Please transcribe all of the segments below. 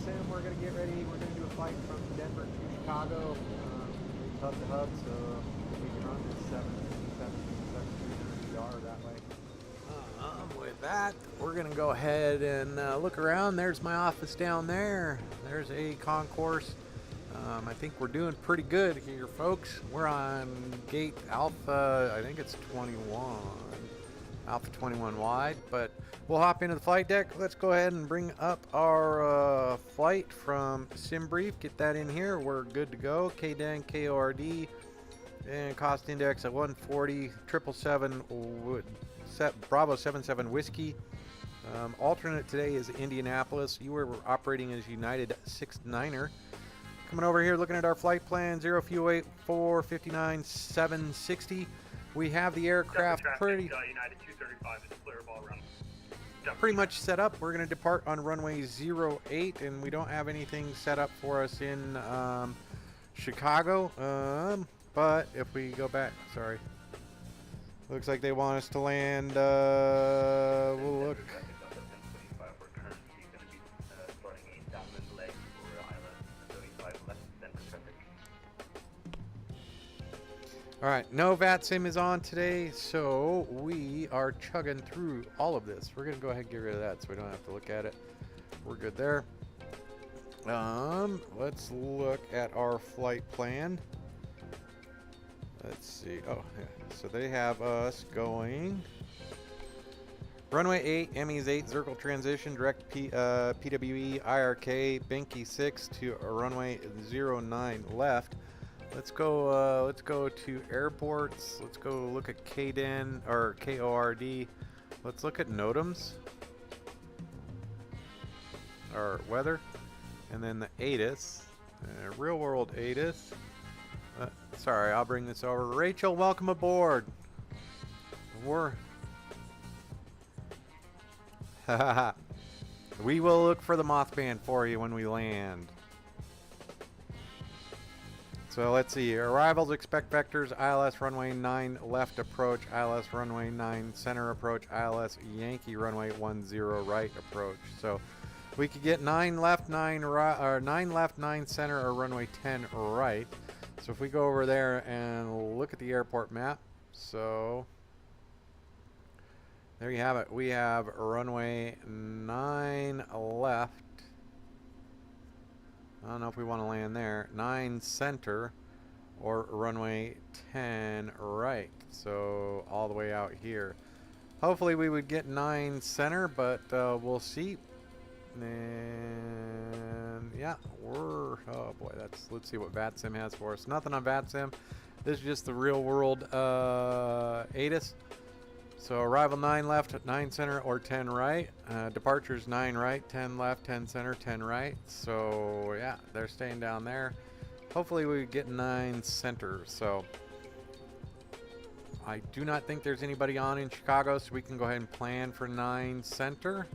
VATSIM. We're going to get ready. We're going to do a flight from Denver to Chicago, hub to hub, so we can run this 737-300ER that way. With that, we're going to go ahead and look around. There's my office down there. There's a concourse. I think we're doing pretty good here, folks. We're on gate Alpha, I think it's 21. Alpha 21 wide, but we'll hop into the flight deck. Let's go ahead and bring up our flight from SimBrief. Get that in here. We're good to go. KDEN, KORD, and cost index at 140. 777 Bravo 77 Whiskey. Alternate today is Indianapolis. You were operating as United 69er. Coming over here, looking at our flight plan, 0 fuel weight, 459 760. We have the aircraft pretty much set up. We're going to depart on runway 08, and we don't have anything set up for us in Chicago. But if we go back, sorry, looks like they want us to land. We'll look. All right, no VATSIM is on today, so we are chugging through all of this. We're gonna go ahead and get rid of that so we don't have to look at it. We're good there. Let's look at our flight plan. Let's see. Oh, yeah. So they have us going runway 8, ME's 8, Zircle transition, direct PWE, IRK, Binky 6 to runway 09 left. Let's go to airports. Let's go look at KDEN or KORD. Let's look at NOTAMs or weather, and then the ATIS, real world ATIS. Sorry, I'll bring this over. Rachel, welcome aboard. We will look for the Mothman for you when we land. So let's see, arrivals, expect vectors, ILS runway 9 left approach, ILS runway 9 center approach, ILS Yankee runway 10 right approach. So we could get 9 left, 9 right, or 9 left, 9 center, or runway 10 right. So if we go over there and look at the airport map, so there you have it. We have runway 9 left. I don't know if we want to land there. 9 center or runway 10 right. So all the way out here. Hopefully we would get 9 center, but we'll see. And yeah, oh boy, let's see what VATSIM has for us. Nothing on VATSIM. This is just the real world ATIS. So arrival 9 left, 9 center, or 10 right. Departures 9 right, 10 left, 10 center, 10 right. So yeah, they're staying down there. Hopefully we get 9 center. So I do not think there's anybody on in Chicago, so we can go ahead and plan for 9 center.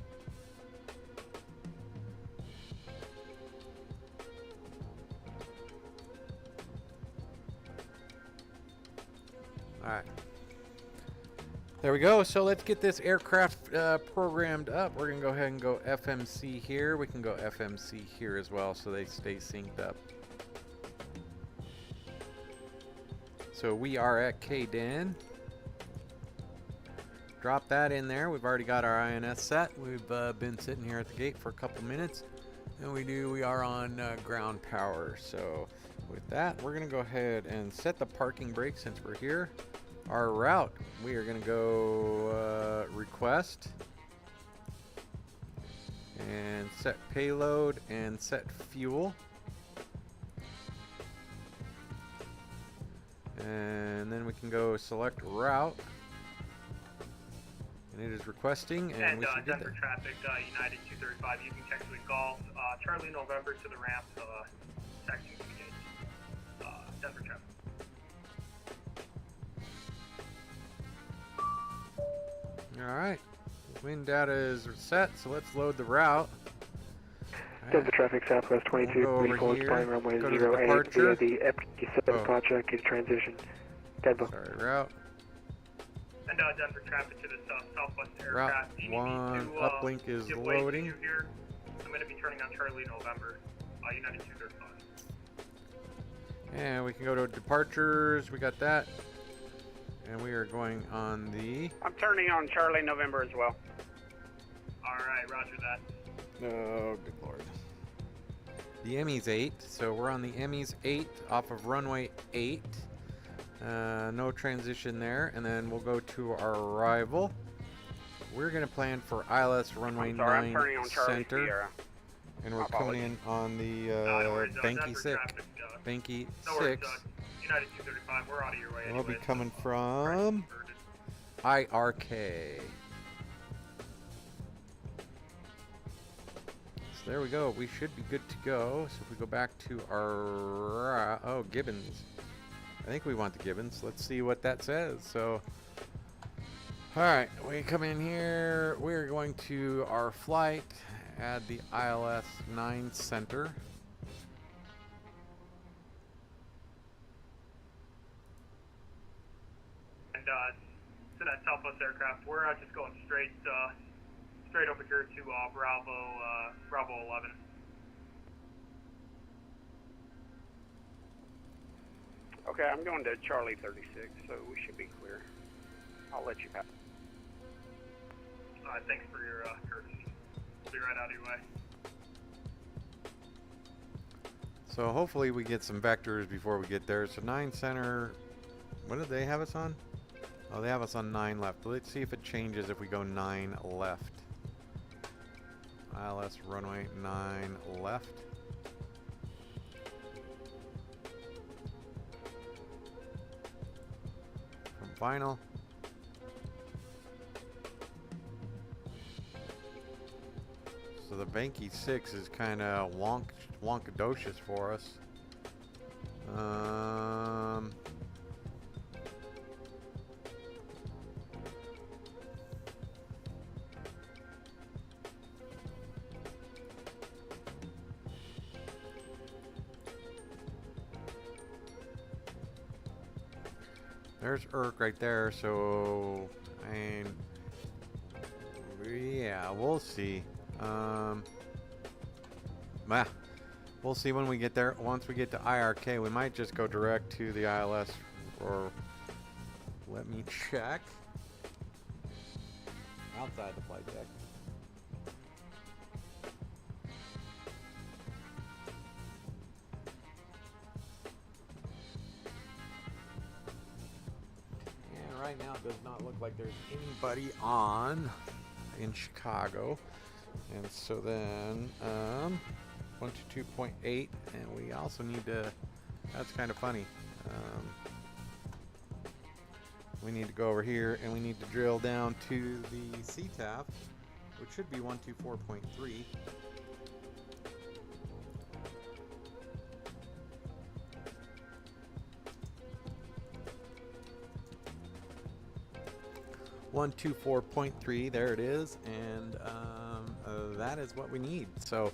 All right. There we go. So let's get this aircraft programmed up. We're going to go ahead and go FMC here. We can go FMC here as well so they stay synced up. So we are at KDEN. Drop that in there. We've already got our INS set. We've been sitting here at the gate for a couple minutes. And we are on ground power. So with that, we're going to go ahead and set the parking brake since we're here. Our route, we are going to go request and set payload and set fuel, and then we can go select route, and it is requesting, and we should get there. Denver traffic, United 235, you can textually golf, Charlie November to the ramp, taxi engaged, Denver traffic. Alright, wind data is set, so let's load the route. Denver traffic southwest 22, green course, flying runway 08 via the FTW3 project in transition. Denver. Sorry, route. And Denver traffic to the southwest aircraft. Route 1, uplink is loading. I'm going to be turning on Charlie November, United 235. And we can go to departures. We got that. And we are going on the... I'm turning on Charlie November as well. Alright, roger that. Oh, good lord. The Emmys 8. So we're on the Emmys 8 off of runway 8. No transition there. And then we'll go to our arrival. We're going to plan for ILS runway 9 I'm turning on Charlie center. Sierra. And we're coming in on the Banky 6. Banky No 6. worries, United 235, we're out of your way We'll anyway, be coming so, from IRK. So there we go. We should be good to go. So if we go back to our... oh, Gibbons. I think we want the Gibbons. Let's see what that says. So... alright, we come in here. We're going to our flight. Add the ILS 9 center. And to that Southwest aircraft, we're just going straight over here to Bravo 11. Okay, I'm going to Charlie 36, so we should be clear. I'll let you pass. Thanks for your courtesy. We'll be right out of your way. So hopefully we get some vectors before we get there. So 9 center, what did they have us on? Oh, they have us on 9 left. Let's see if it changes if we go 9 left. ILS runway 9 left. From final. So the Banky 6 is kind of wonkadocious for us. There's Urk right there, so yeah, we'll see. We'll see when we get there. Once we get to IRK, we might just go direct to the ILS, or let me check. Outside the flight deck. And right now it does not look like there's anybody on in Chicago. And so then 122.8, and we also need to, that's kind of funny, we need to go over here and we need to drill down to the CTAF, which should be 124.3. .3, there it is, and that is what we need. So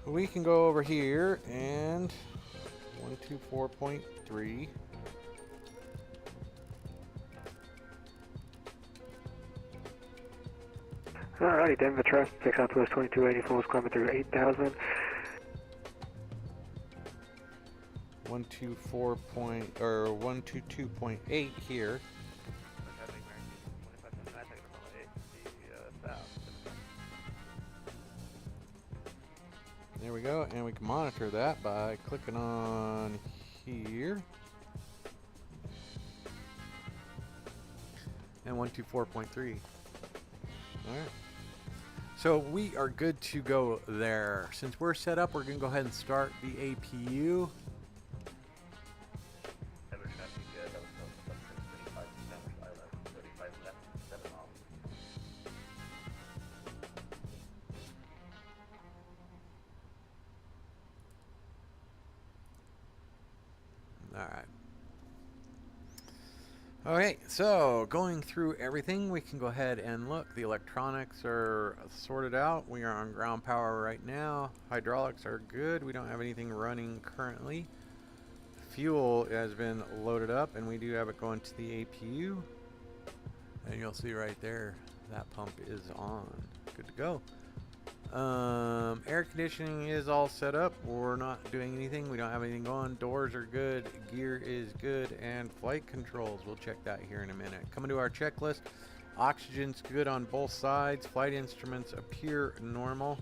we can go over here and 124.3. Alrighty, Denver traffic, Southwest 2280, full climbing through 8,000. 122.8 here. There we go, and we can monitor that by clicking on here. And 124.3. Alright. So we are good to go there. Since we're set up, we're going to go ahead and start the APU. Alright. Okay, so going through everything, we can go ahead and look. The electronics are sorted out. We are on ground power right now. Hydraulics are good. We don't have anything running currently. Fuel has been loaded up, and we do have it going to the APU. And you'll see right there, that pump is on. Good to go. Air conditioning is all set up. We're not doing anything. We don't have anything on. Doors are good. Gear is good. And flight controls. We'll check that here in a minute. Coming to our checklist. Oxygen's good on both sides. Flight instruments appear normal.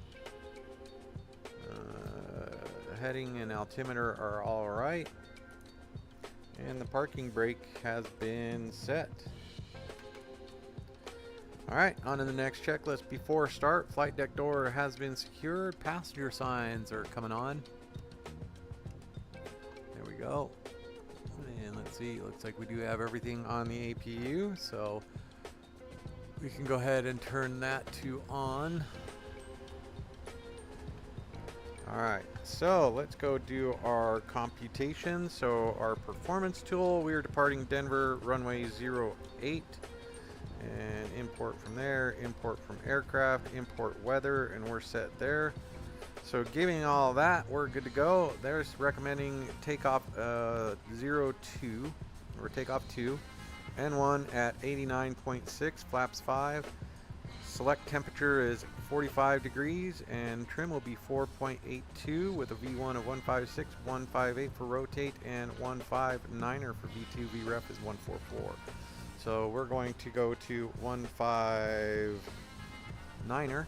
Heading and altimeter are all right. And the parking brake has been set. Alright, on to the next checklist. Before start, flight deck door has been secured. Passenger signs are coming on. There we go. And let's see, looks like we do have everything on the APU, so we can go ahead and turn that to on. Alright, so let's go do our computation. So our performance tool, we are departing Denver runway 08 and import from there, import from aircraft, import weather, and we're set there. So giving all that, we're good to go. There's recommending takeoff 02 or takeoff 2 N1 at 89.6 flaps 5. Select temperature is 45 degrees and trim will be 4.82 with a V1 of 156, 158 for rotate, and 159er for V2. VREF is 144. So we're going to go to 159er.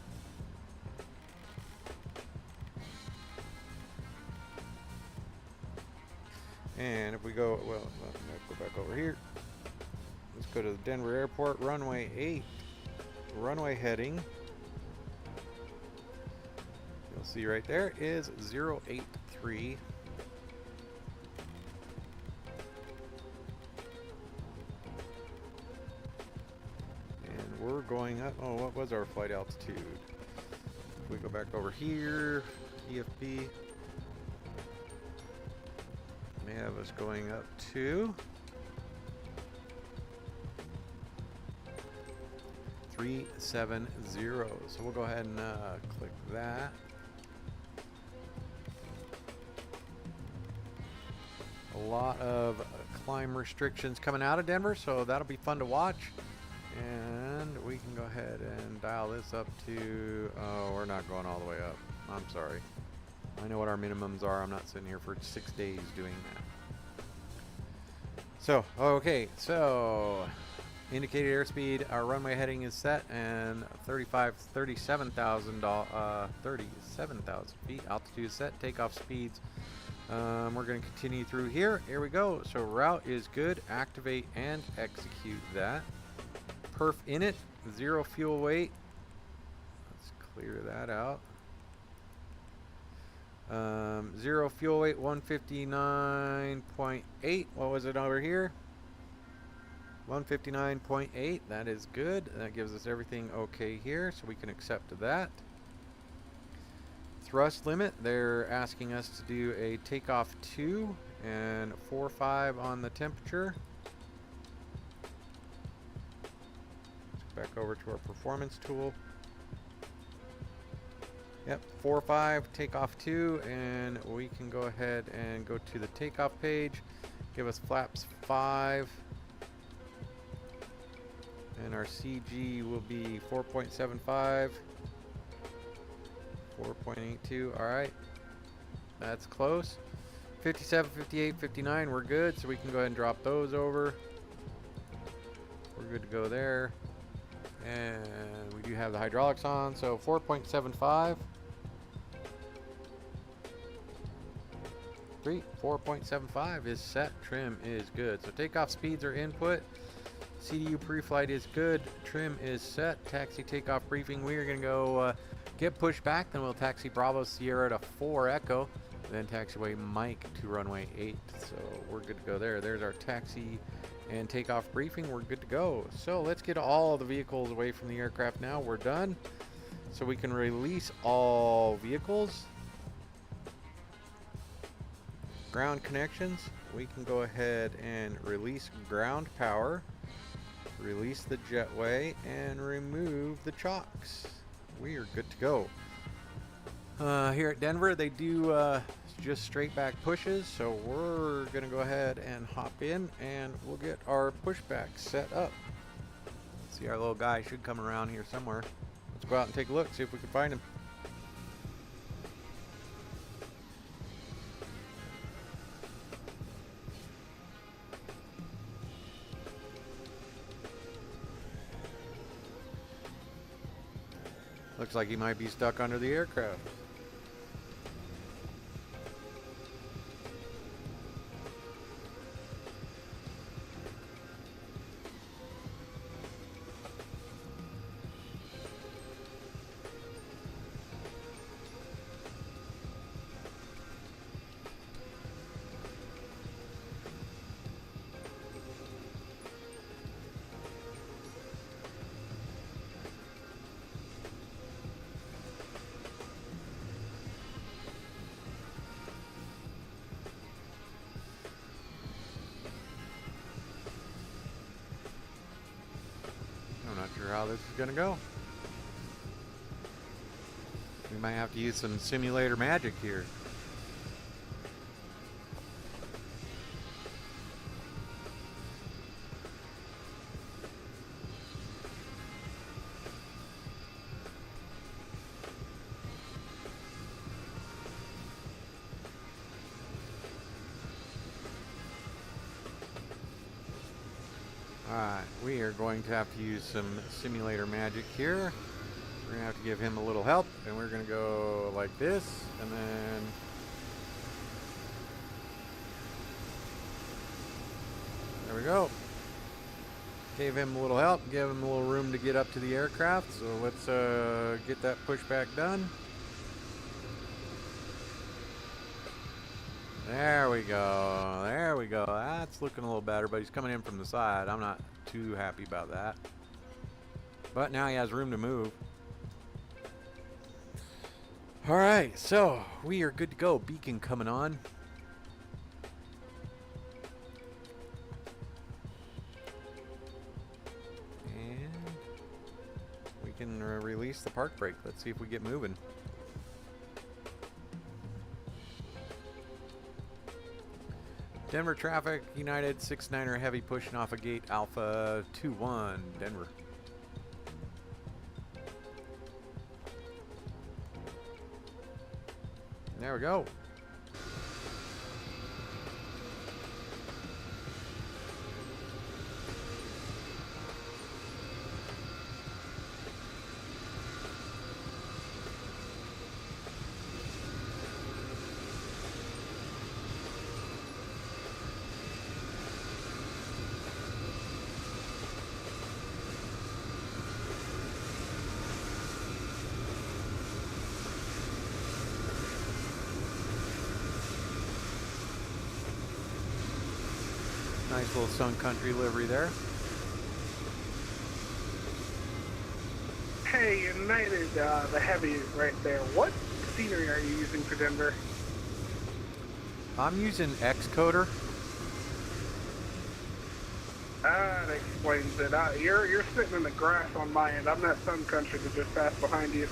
And if we go, well, let's go back over here. Let's go to the Denver Airport, runway 8, runway heading. You'll see right there is 083. And we're going up. Oh, what was our flight altitude? If we go back over here, EFB may have us going up to 370. So we'll go ahead and click that. A lot of climb restrictions coming out of Denver, so that'll be fun to watch. And we can go ahead and dial this up to, oh, we're not going all the way up. I'm sorry. I know what our minimums are. I'm not sitting here for 6 days doing that. So, okay, so indicated airspeed, our runway heading is set, and 37,000 feet. Altitude is set. Takeoff speeds. We're going to continue through here. Here we go. So route is good. Activate and execute that. Perf init, 0 fuel weight. Let's clear that out. 0 fuel weight, 159.8. What was it over here? 159.8. That is good. That gives us everything okay here, so we can accept that. Thrust limit, they're asking us to do a takeoff 2 and 4.5 on the temperature. Let's go back over to our performance tool. Yep, 4.5, takeoff 2, and we can go ahead and go to the takeoff page. Give us flaps 5. And our CG will be 4.75. 4.82. Alright, that's close. 57, 58, 59, we're good, so we can go ahead and drop those over. We're good to go there. And we do have the hydraulics on, so 4.75. 4.75 is set. Trim is good. So takeoff speeds are input. CDU pre-flight is good. Trim is set. Taxi takeoff briefing. We are going to go get pushed back. Then we'll taxi Bravo Sierra to 4 Echo. Then taxiway Mike to runway 8. So we're good to go there. There's our taxi and takeoff briefing. We're good to go. So let's get all the vehicles away from the aircraft now. We're done. So we can release all vehicles. Ground connections. We can go ahead and release ground power. Release the jetway and remove the chocks. We are good to go. Here at Denver, they do just straight back pushes, so we're gonna go ahead and hop in and we'll get our pushback set up. See, our little guy should come around here somewhere. Let's go out and take a look, see if we can find him. Looks like he might be stuck under the aircraft. I'm not sure how this is going to go. We might have to use some simulator magic here. Alright, we are going to have to use some simulator magic here. We're going to have to give him a little help, and we're going to go like this, and then... There we go. Gave him a little help, gave him a little room to get up to the aircraft, so let's get that pushback done. There we go. There we go. That's looking a little better, but he's coming in from the side. I'm not too happy about that. But now he has room to move. Alright, so we are good to go. Beacon coming on. And we can release the park brake. Let's see if we get moving. Denver traffic, United 69er Heavy pushing off a gate Alpha 21, Denver. There we go. Nice little Sun Country livery there. Hey, United, the Heavy is right there. What scenery are you using for Denver? I'm using X-Codr. That explains it. You're sitting in the grass on my end. I'm that Sun Country that just passed behind you.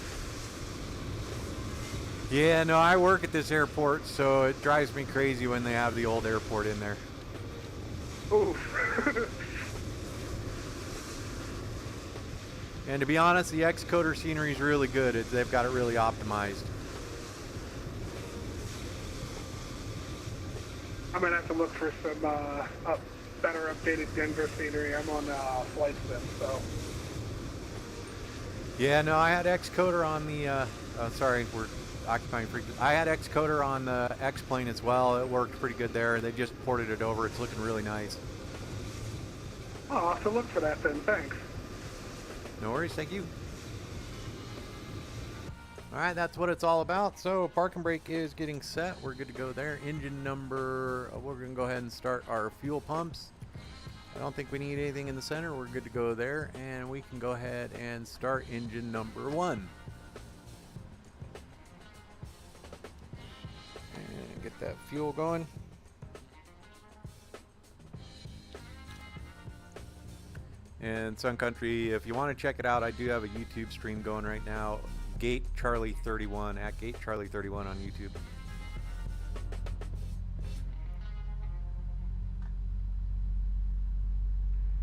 Yeah, no, I work at this airport, so it drives me crazy when they have the old airport in there. Oof. And to be honest, the X-Codr scenery is really good. They've got it really optimized. I'm going to have to look for some better updated Denver scenery. I'm on Flightbeam, so. Yeah, no, I had X-Codr on the, sorry, we're occupying frequency. I had X-Codr on the X-plane as well. It worked pretty good there. They just ported it over. It's looking really nice. Oh, I'll have to look for that then. Thanks. No worries. Thank you. All right, that's what it's all about. So parking brake is getting set. We're good to go there. Engine number, we're going to go ahead and start our fuel pumps. I don't think we need anything in the center. We're good to go there. And we can go ahead and start engine number 1. And get that fuel going. And Sun Country, if you want to check it out, I do have a YouTube stream going right now. Gate Charlie 31 at Gate Charlie 31 on YouTube.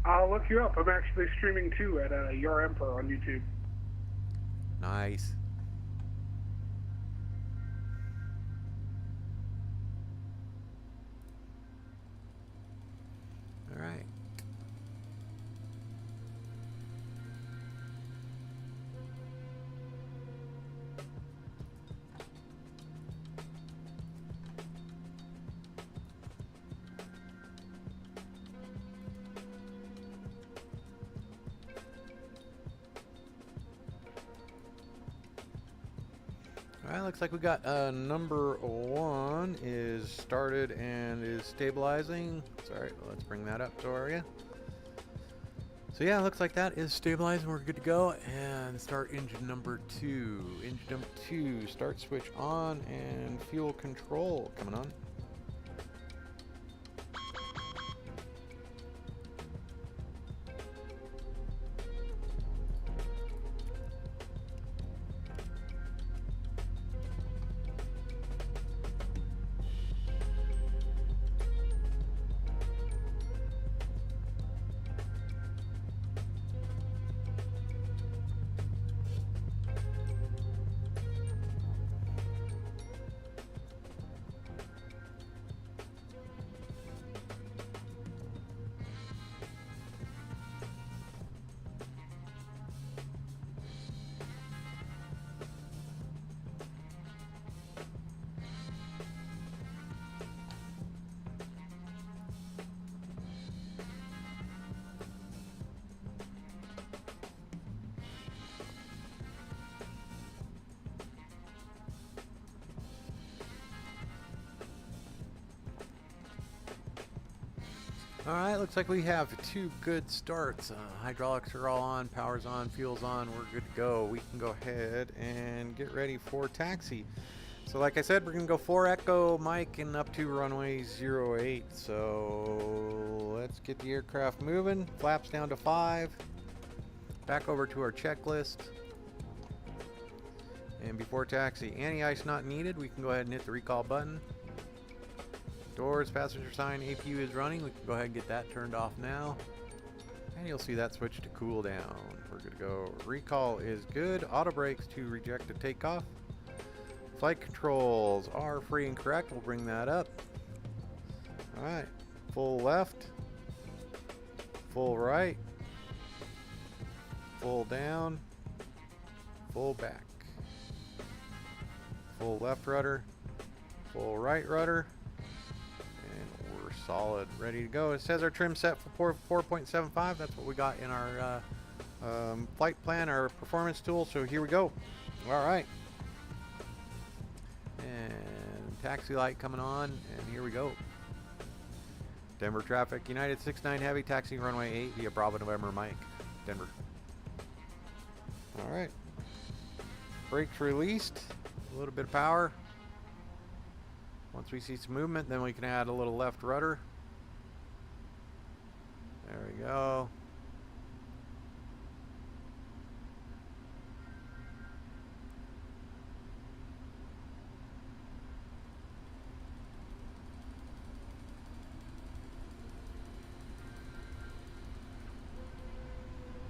I'll look you up. I'm actually streaming too at Your Emperor on YouTube. Nice. All right. Alright, looks like we got number 1 is started and is stabilizing. Sorry, let's bring that up for you. So yeah, looks like that is stabilizing. We're good to go. And start engine number 2. Engine number 2, start switch on and fuel control coming on. Alright, looks like we have 2 good starts. Hydraulics are all on, power's on, fuel's on, we're good to go. We can go ahead and get ready for taxi. So like I said, we're going to go 4 Echo, Mike, and up to runway 08. So let's get the aircraft moving. Flaps down to 5. Back over to our checklist. And before taxi, anti-ice not needed. We can go ahead and hit the recall button. Doors, passenger sign, APU is running. We can go ahead and get that turned off now. And you'll see that switch to cool down. We're good to go. Recall is good. Auto brakes to reject a takeoff. Flight controls are free and correct. We'll bring that up. Alright. Full left. Full right. Full down. Full back. Full left rudder. Full right rudder. Solid, ready to go. It says our trim set for 4.75. That's what we got in our flight plan, our performance tool. So here we go. All right, and taxi light coming on, and here we go. Denver traffic, United 69 Heavy, taxi runway 8 via Bravo November Mike, Denver. All right, brakes released, a little bit of power. Once we see some movement, then we can add a little left rudder. There we go.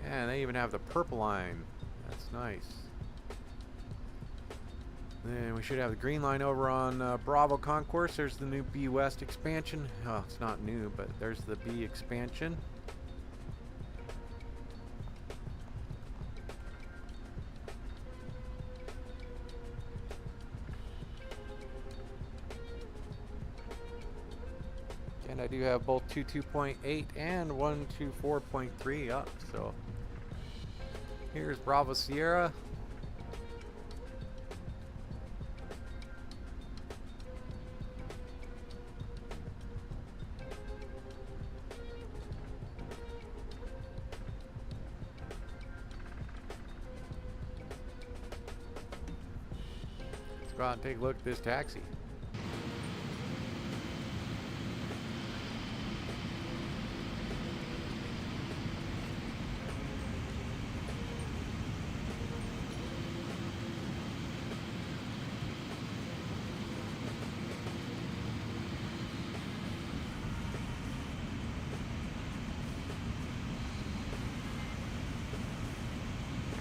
Yeah, they even have the purple line. That's nice. Then we should have the green line over on Bravo Concourse. There's the new B West expansion. Oh, it's not new, but there's the B expansion. And I do have both 22.8 and 124.3 up. So here's Bravo Sierra. Go out and take a look at this taxi.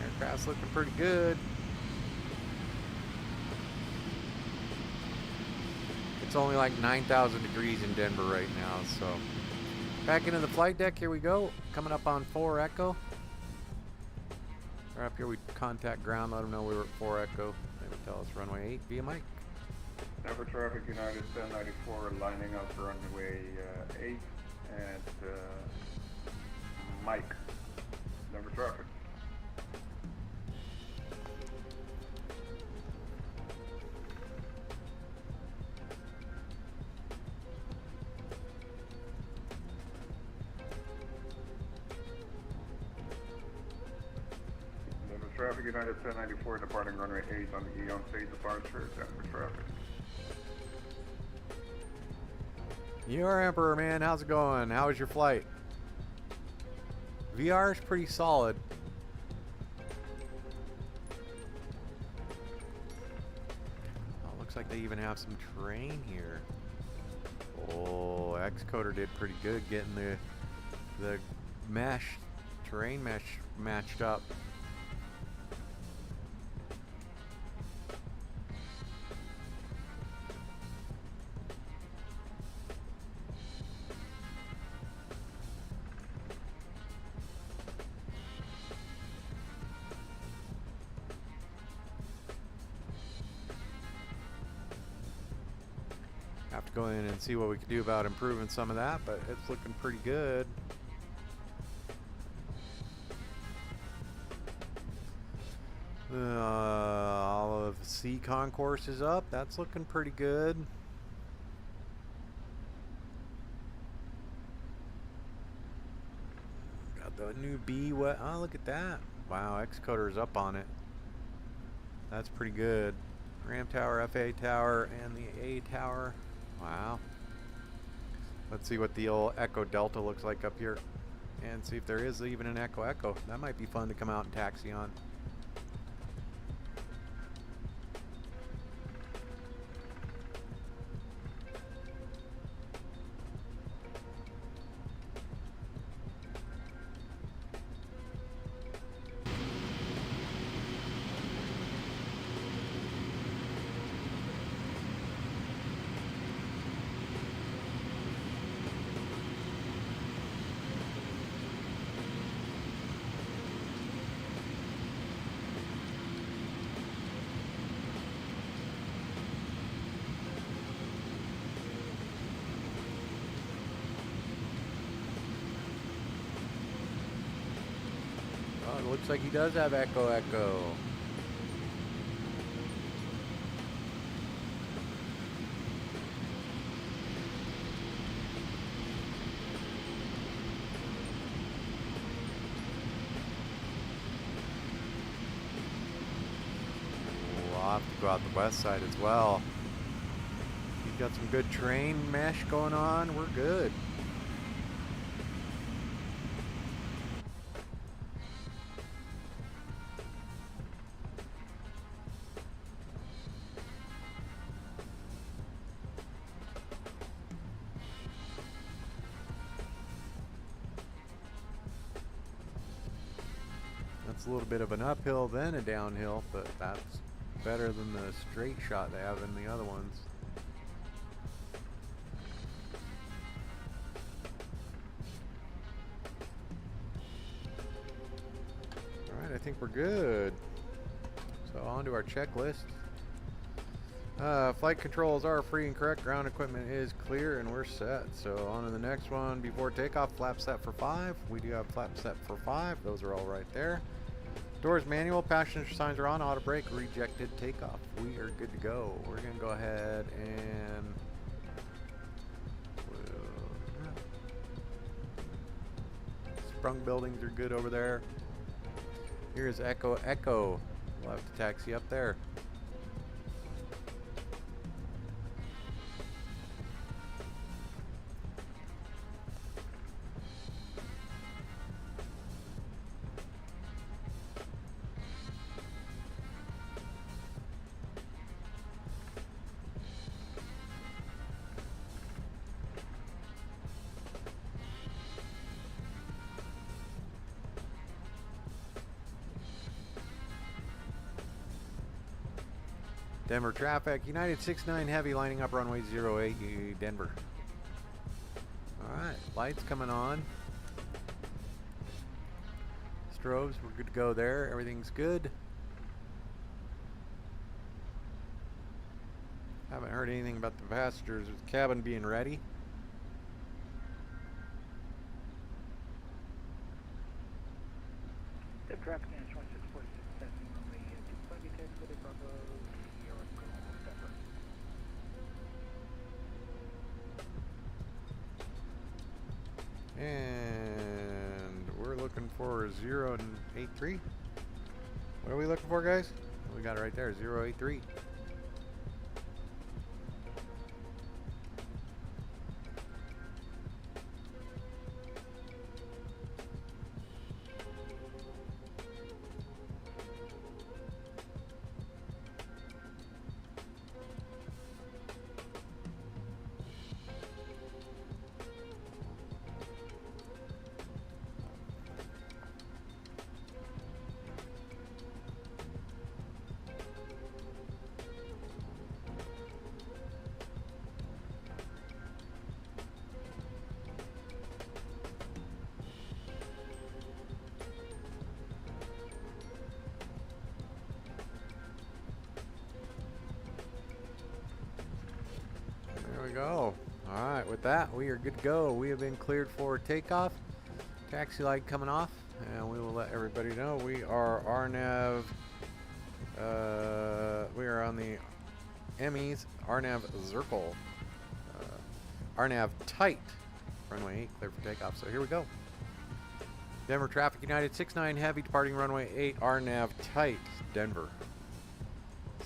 Aircraft's looking pretty good. It's only like 9,000 degrees in Denver right now, so back into the flight deck. Here we go. Coming up on 4 Echo. Right up here, we contact ground, let them know we were at 4 Echo. They would tell us runway 8 via Mike. Denver traffic, United 1094 lining up for runway 8 at Mike. Denver traffic. traffic, United 1094, departing runway 8 on the Eon stage departure, Denver traffic. Your Emperor, man, how's it going? How was your flight? VR is pretty solid. Oh, looks like they even have some terrain here. Oh, X-Codr did pretty good getting the terrain mesh matched up. Have to go in and see what we can do about improving some of that, but it's looking pretty good. All of the C concourse is up. That's looking pretty good. Got the new B. Oh, look at that. Wow, X-Codr is up on it. That's pretty good. Ram tower, FA tower, and the A tower. Wow. Let's see what the old Echo Delta looks like up here. And see if there is even an Echo Echo. That might be fun to come out and taxi on. It looks like he does have Echo Echo. We'll have to go out the west side as well. He's got some good terrain mesh going on. We're good. It's a little bit of an uphill then a downhill, but that's better than the straight shot they have in the other ones. Alright, I think we're good. So on to our checklist. Flight controls are free and correct. Ground equipment is clear and we're set. So on to the next one. Before takeoff, flap set for 5. We do have flap set for 5. Those are all right there. Doors manual, passenger signs are on, auto brake, rejected takeoff. We are good to go. We're going to go ahead and sprung buildings are good over there. Here's Echo Echo. We'll have to taxi up there. Denver traffic, United 69 Heavy lining up runway 08, Denver. Alright, lights coming on. Strobes, we're good to go there. Everything's good. Haven't heard anything about the passengers' cabin being ready. The traffic is 2646, passing runway 2 with a Bravo, And we're looking for 083. What are we looking for, guys? We got it right there, 083. There we go. Alright, with that, we are good to go. We have been cleared for takeoff. Taxi light coming off, and we will let everybody know we are RNAV. We are on the ME's RNAV Zircle. RNAV tight. Runway 8, clear for takeoff. So here we go. Denver Traffic United 69 Heavy departing runway 8, RNAV tight, Denver.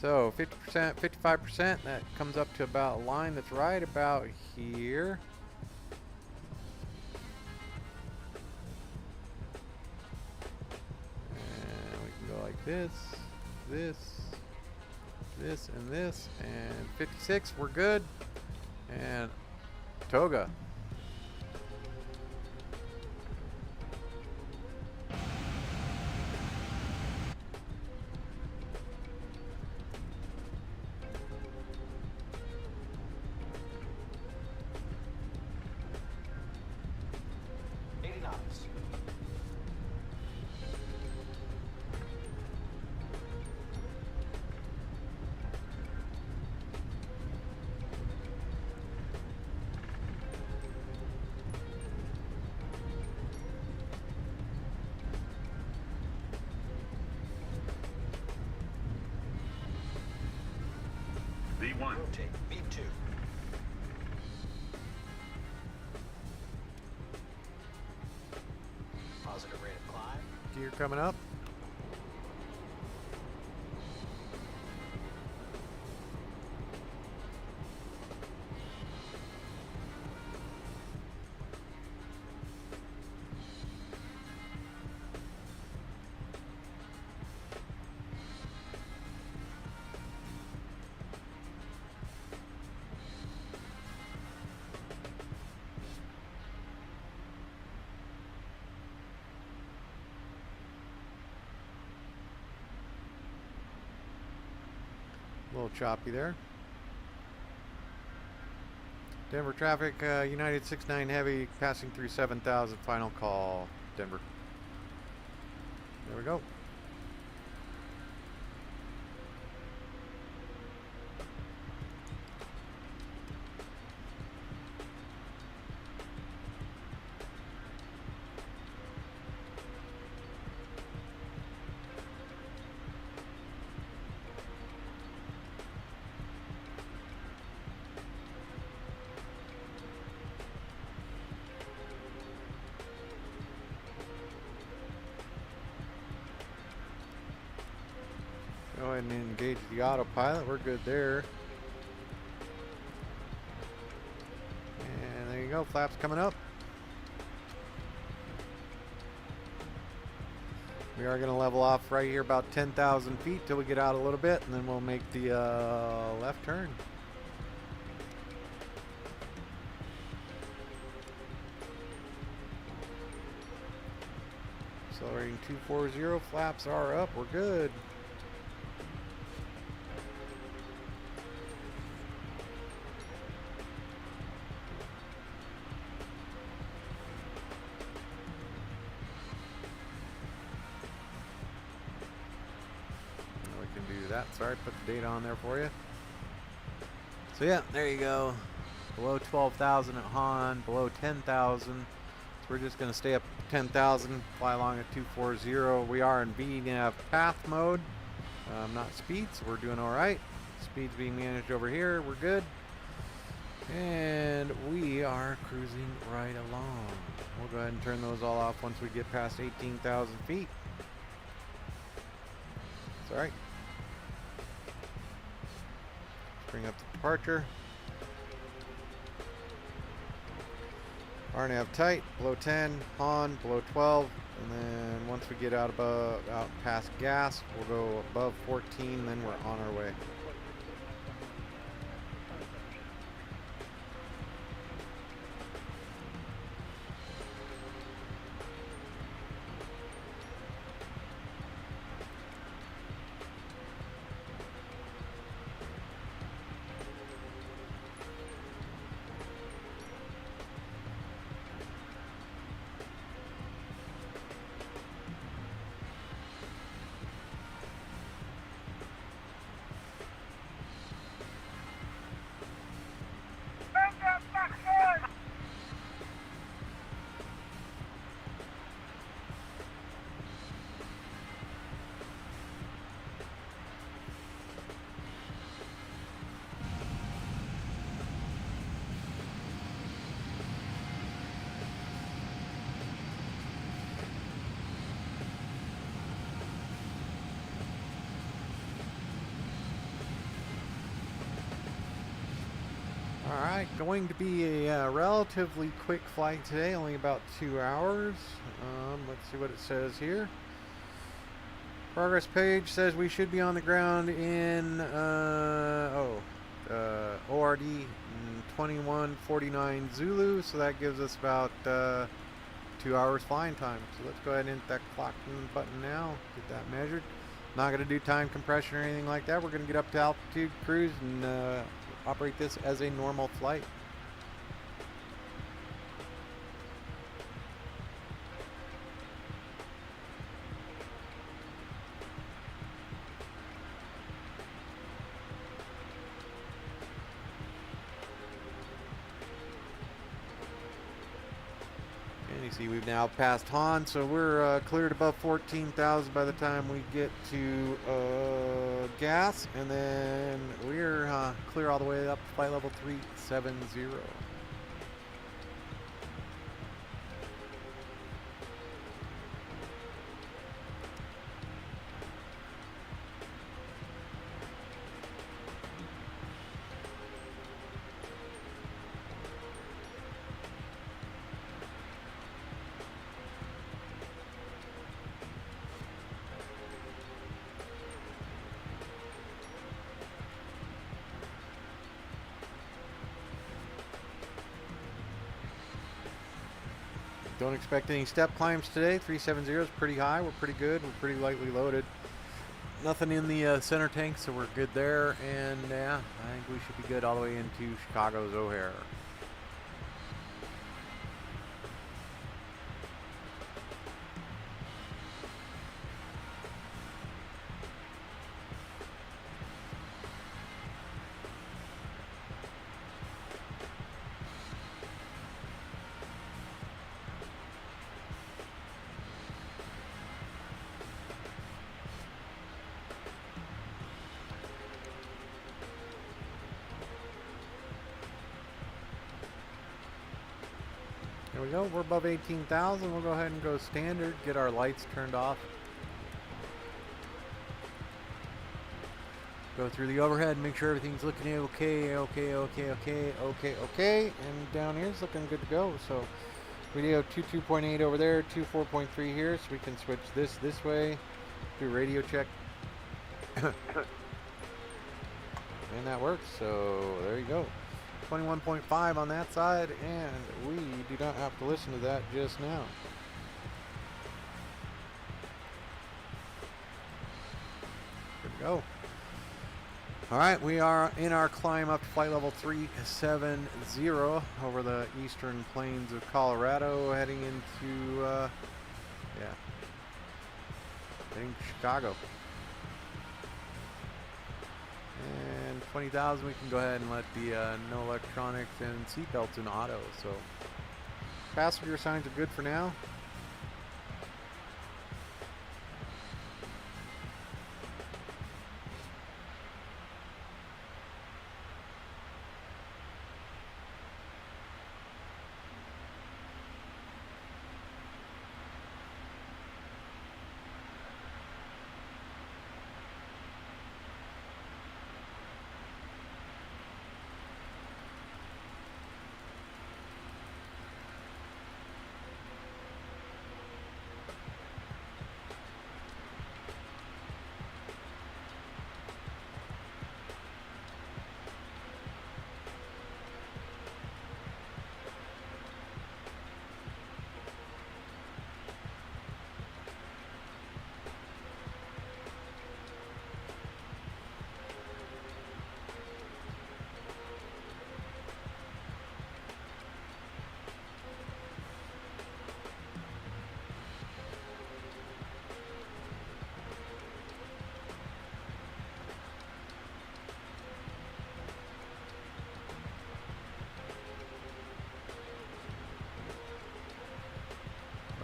So 50%, 55%, that comes up to about a line that's right about here. And we can go like this, this, this, and this. And 56, we're good. And Toga. V1. Rotate, V2. Positive rate of climb. Gear coming up. A little choppy there. Denver traffic, United 69 Heavy passing through 7,000. Final call, Denver. There we go. Go ahead and engage the autopilot. We're good there. And there you go. Flaps coming up. We are going to level off right here about 10,000 feet till we get out a little bit, and then we'll make the left turn. Accelerating 240. Flaps are up. We're good. Sorry, put the date on there for you. So yeah, there you go. Below 12,000 at Han, below 10,000. So we're just going to stay up 10,000, fly along at 240. We are in VNAV path mode, not speed, so we're doing all right. Speed's being managed over here. We're good. And we are cruising right along. We'll go ahead and turn those all off once we get past 18,000 feet. alright. Bring up the departure. RNAV tight, below 10, on, below 12, and then once we get out past gas, we'll go above 14, then we're on our way. Alright, going to be a relatively quick flight today, only about 2 hours. Let's see what it says here. Progress page says we should be on the ground in ORD 2149 Zulu, so that gives us about 2 hours flying time. So let's go ahead and hit that clock button now, get that measured. Not going to do time compression or anything like that. We're going to get up to altitude, cruise, and operate this as a normal flight. And you see we've now passed Han, so we're cleared above 14,000 by the time we get to gas, and then we're clear all the way up to flight level 370. Don't expect any step climbs today. 370 is pretty high. We're pretty good. We're pretty lightly loaded. Nothing in the center tank, so we're good there. And yeah, I think we should be good all the way into Chicago's O'Hare. There we go. We're above 18,000. We'll go ahead and go standard. Get our lights turned off. Go through the overhead. Make sure everything's looking okay. And down here is looking good to go. So radio 22.8 over there, 24.3 here. So we can switch this way. Do radio check. And that works. So there you go. 21.5 on that side, and we do not have to listen to that just now. Good to go. All right, we are in our climb up to flight level 370 over the eastern plains of Colorado, heading into heading to Chicago. And 20,000, we can go ahead and let the no electronics and seatbelts in auto. So passenger signs are good for now.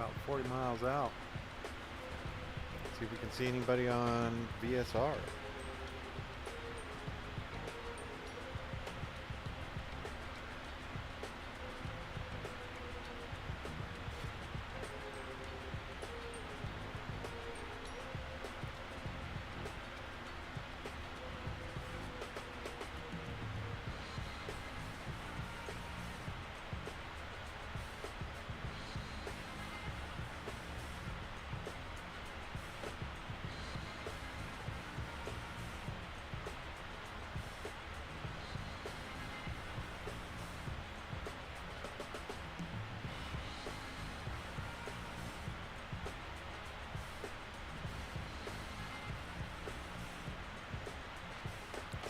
About 40 miles out. See if we can see anybody on VSR.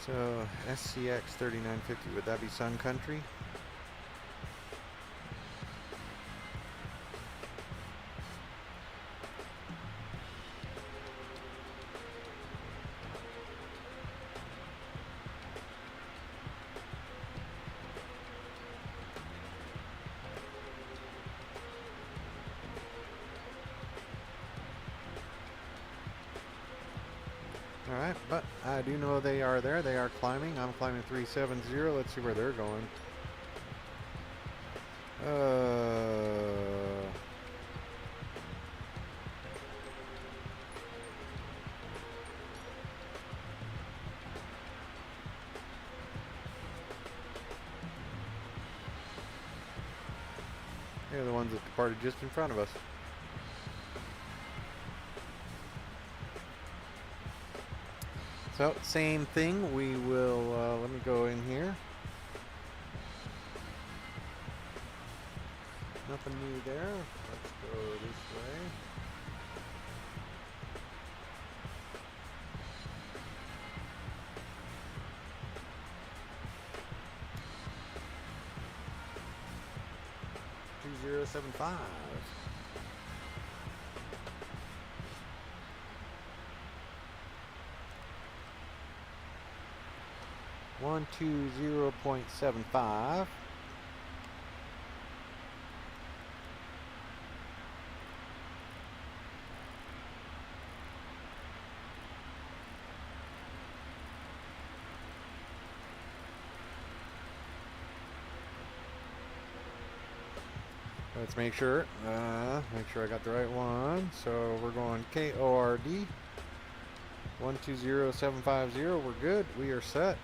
So SCX 3950, would that be Sun Country? Alright, but I do know they are there. They are climbing. I'm climbing 370. Let's see where they're going. They're the ones that departed just in front of us. So, same thing, we will, let me go in here. Nothing new there. Let's go this way. $2075. 120.75. Let's make sure I got the right one. So we're going KORD 120750. We're good. We are set.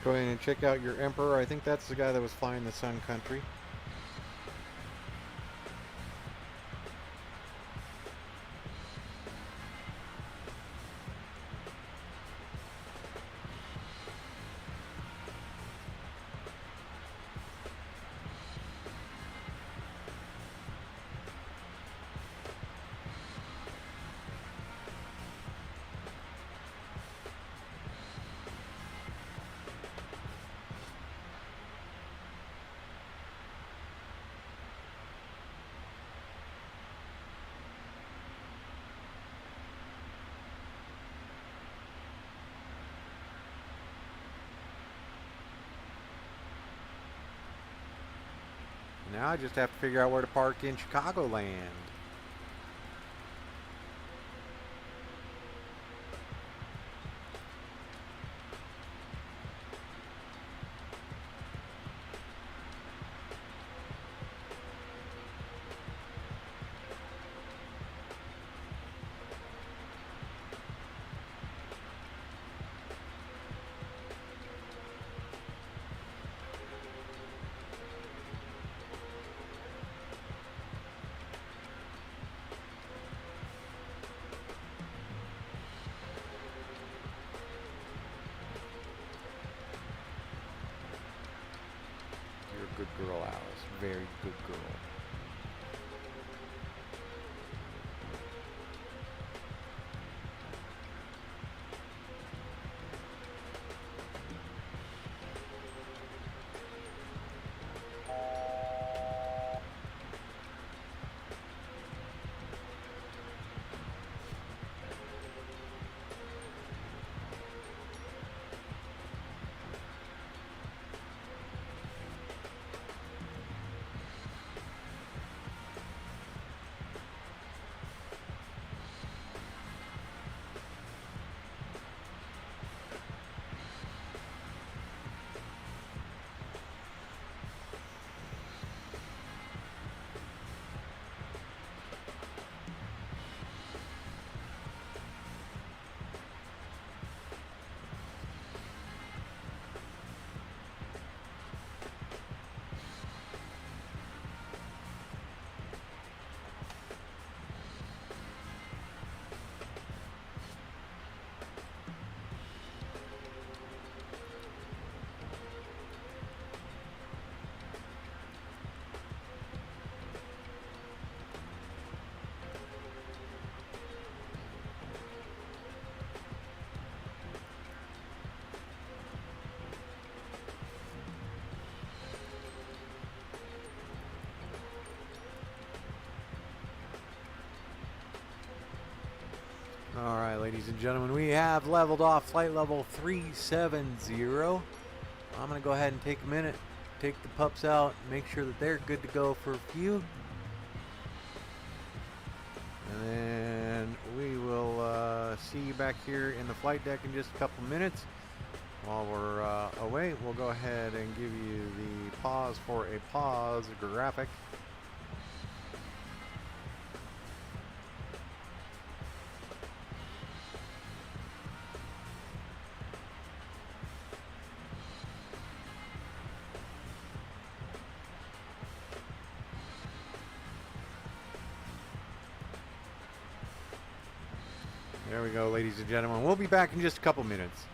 Go ahead and check out your Emperor. I think that's the guy that was flying the Sun Country. Now I just have to figure out where to park in Chicagoland. Good girl, Alice. Very good girl. Alright, ladies and gentlemen, we have leveled off flight level 370. I'm going to go ahead and take a minute, take the pups out, make sure that they're good to go for a few. And then we will see you back here in the flight deck in just a couple minutes. While we're away, we'll go ahead and give you the pause for a pause graphic. There we go, ladies and gentlemen. We'll be back in just a couple minutes.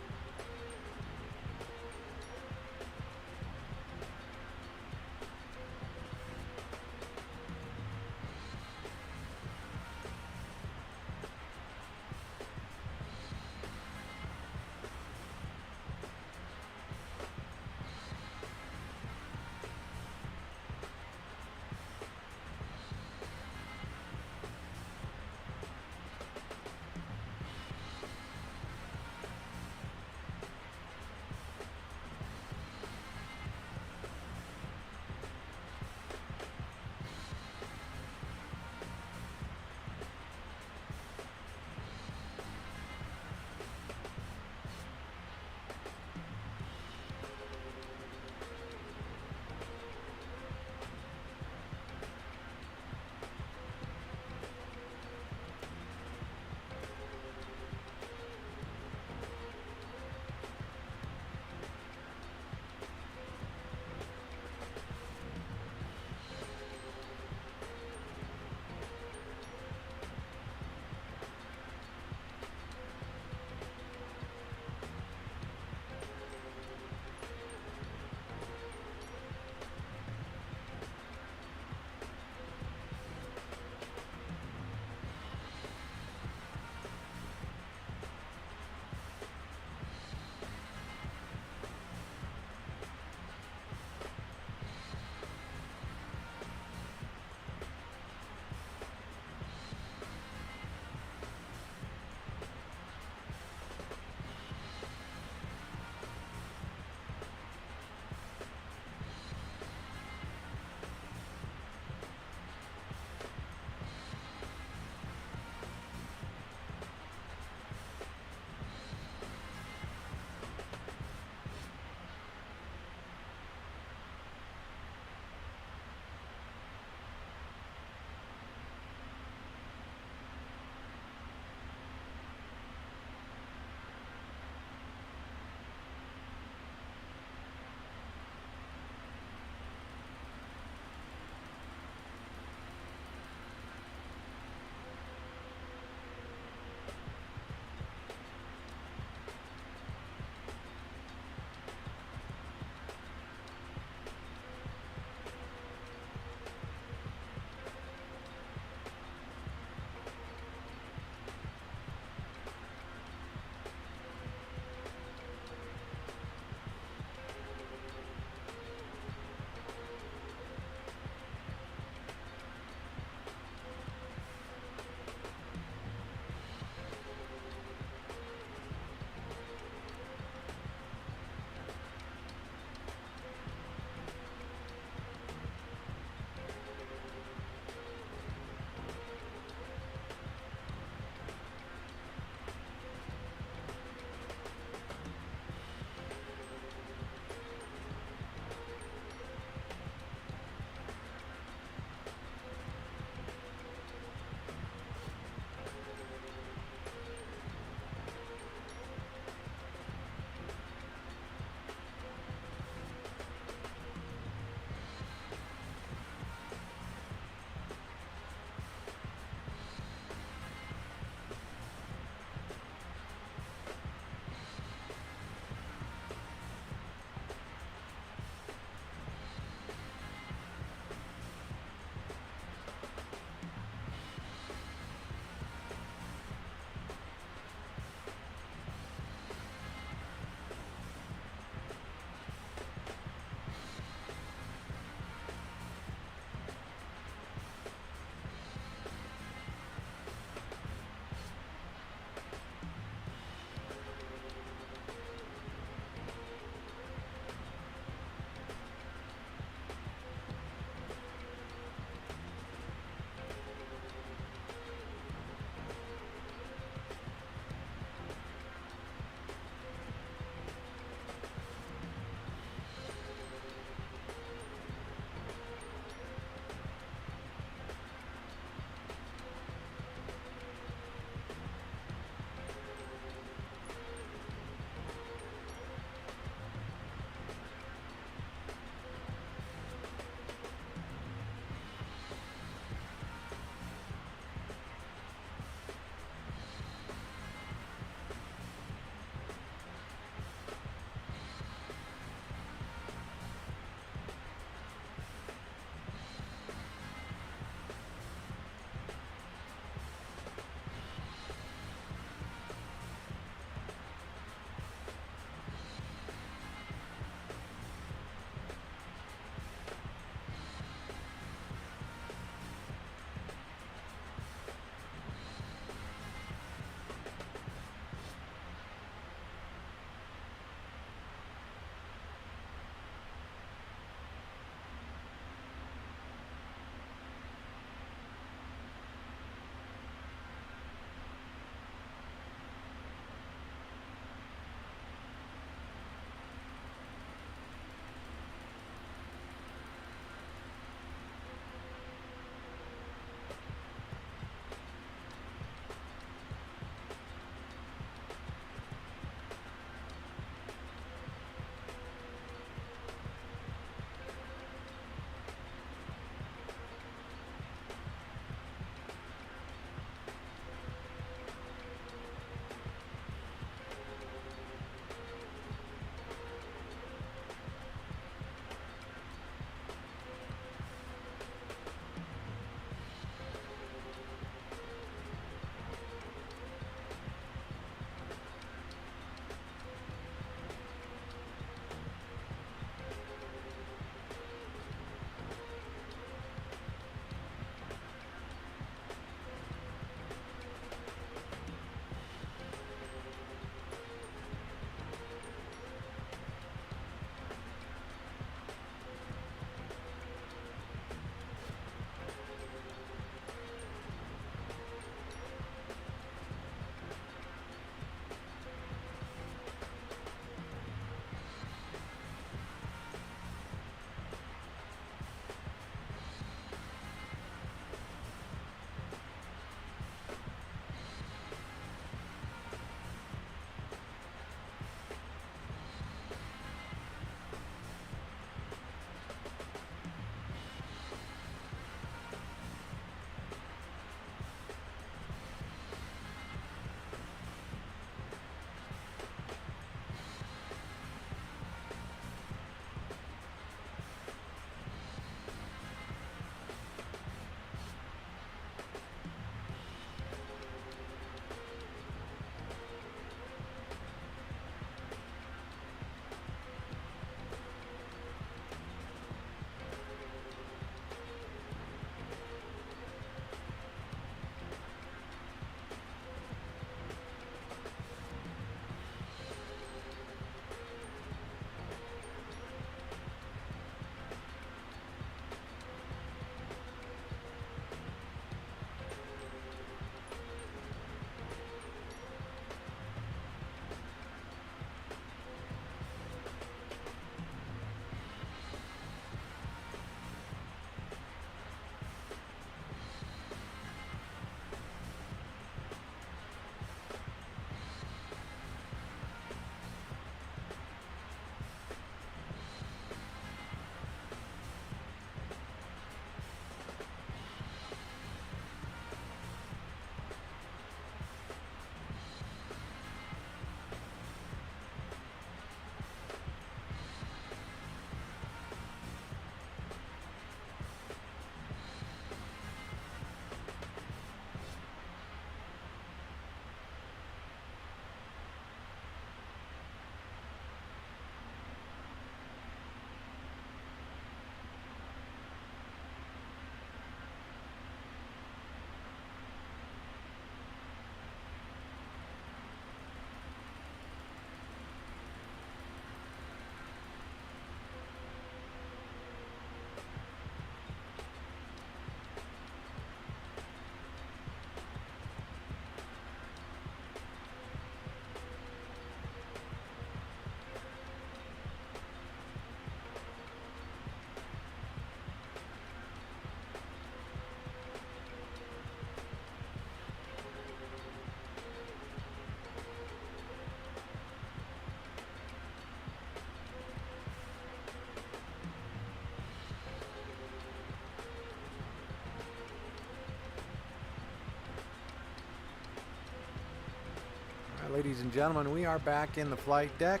ladies and gentlemen, we are back in the flight deck,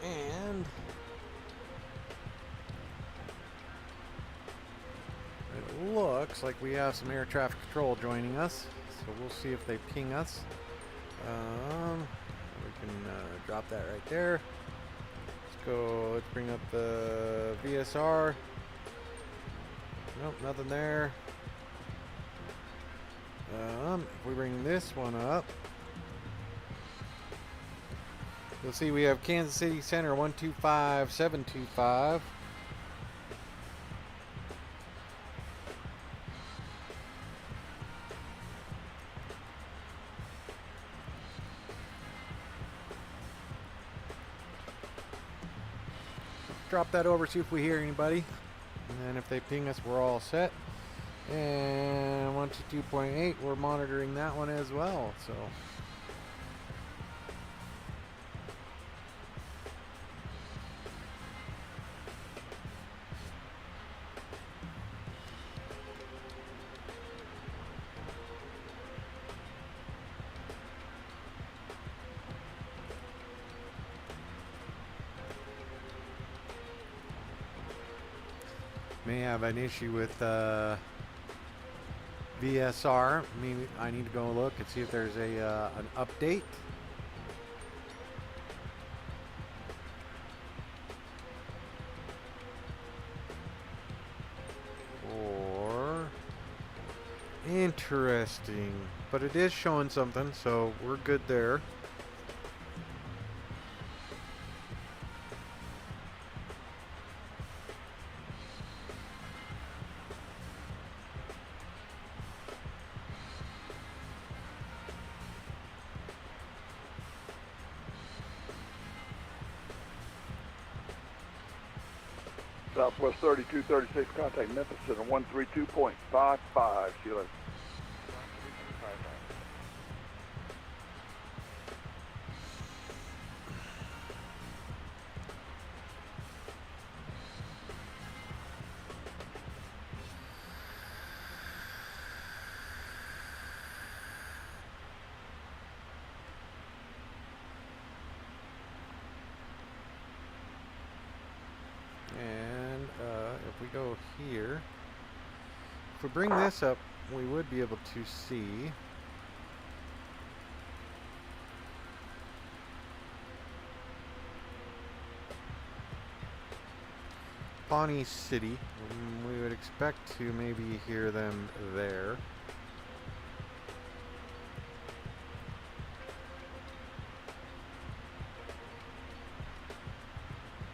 and it looks like we have some air traffic control joining us, so we'll see if they ping us. We can drop that right there. Let's go, let's bring up the VSR. Nope, nothing there. If we bring this one up, you'll see we have Kansas City Center 125725. Drop that over, see if we hear anybody. And then if they ping us, we're all set. And 122.8, we're monitoring that one as well. So may have an issue with VSR. Maybe I need to go look and see if there's a an update. Or interesting, but it is showing something, so we're good there. Southwest 3236, contact Memphis Center 132.55. See you later. If we go here, if we bring this up, we would be able to see Pawnee City. We would expect to maybe hear them there.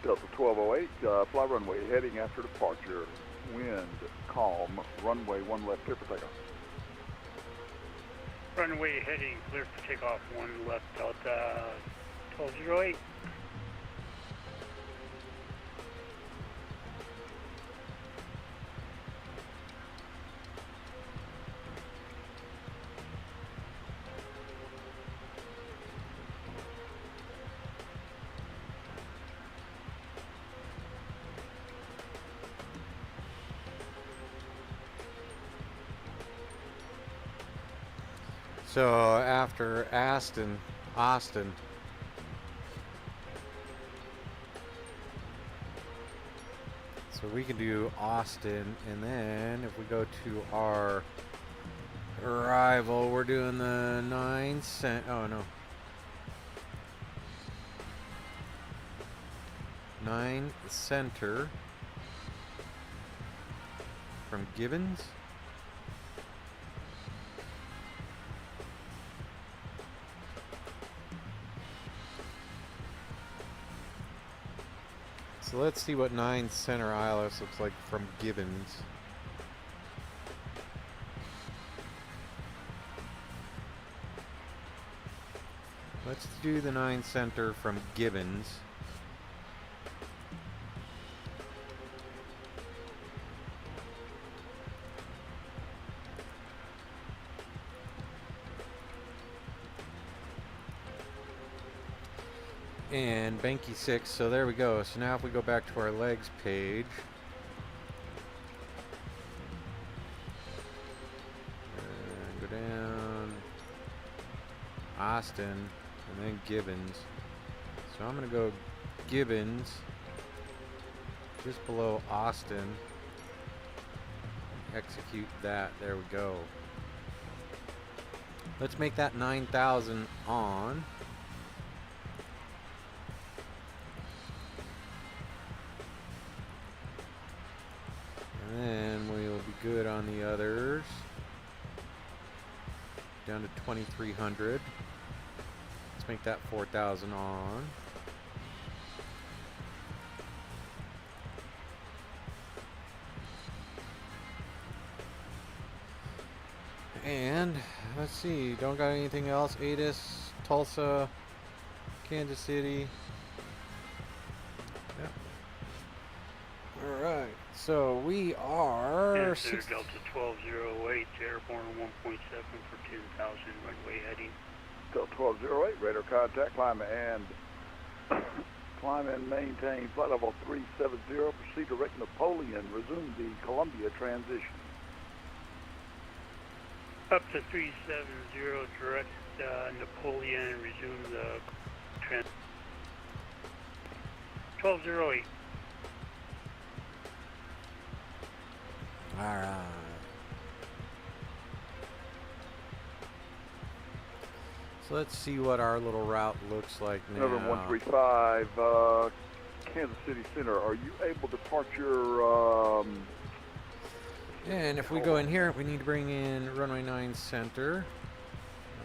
Delta 1208, fly runway heading after departure. Wind calm, runway 1 left, clear for takeoff. Runway heading clear for takeoff, 1 left, Delta 1208. So after Austin, so we can do Austin, and then if we go to our arrival, we're doing the 9 cent. Oh no, 9 center from Gibbons. So let's see what 9 center ILS looks like from Gibbons. Let's do the 9 center from Gibbons. And Banky 6, so there we go. So now if we go back to our legs page, and go down Austin, and then Gibbons. So I'm gonna go Gibbons, just below Austin. Execute that. There we go. Let's make that 9,000 on. And then we'll be good on the others. Down to 2,300. Let's make that 4,000 on. And let's see, don't got anything else. Adis, Tulsa, Kansas City. Yep. Alright, so we are Delta 1208, airborne 1.7 for 10,000, runway heading. Delta 1208, radar contact, climb and maintain flight level 370, proceed direct Napoleon, resume the Columbia transition. Up to 370, direct Napoleon, resume the trans. 1208. Alright. So let's see what our little route looks like now. November 135, Kansas City Center. Are you able to park your And if we go in here, we need to bring in runway 9 center.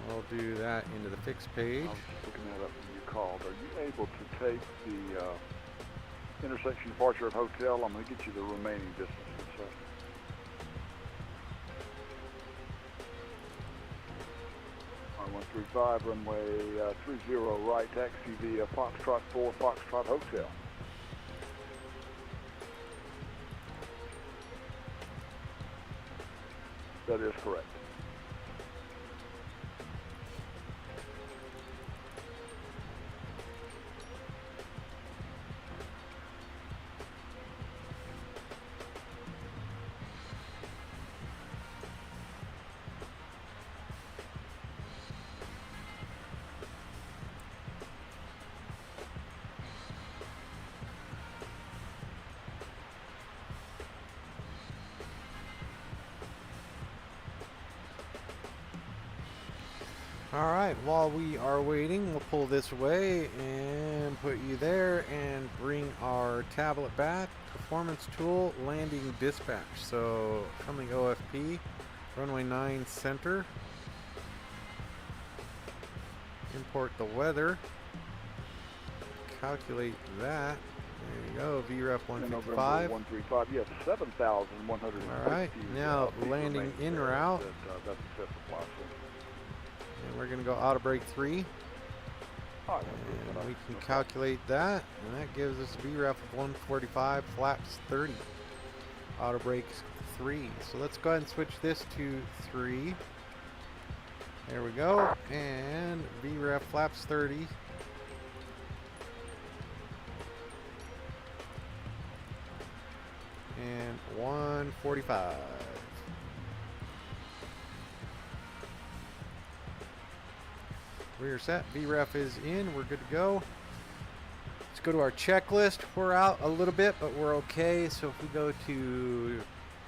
We'll do that into the fixed page. I was just looking that up when you called. Are you able to take the intersection departure at hotel? I'm going to get you the remaining distances. So. On 135, runway 30 right, taxi via Foxtrot 4, Foxtrot Hotel. That is correct. Alright, while we are waiting, we'll pull this away and put you there and bring our tablet back. Performance tool, landing dispatch. So from the OFP, runway 9 center. Import the weather. Calculate that. There you go, VREF 155. 135, yes, 7,150. Alright, now landing en route. That's a set supply. And we're going to go auto brake 3. And we can calculate that. And that gives us a VREF of 145, flaps 30. Auto brakes 3. So let's go ahead and switch this to 3. There we go. And VREF flaps 30. And 145. We are set. VREF is in. We're good to go. Let's go to our checklist. We're out a little bit, but we're okay. So if we go to,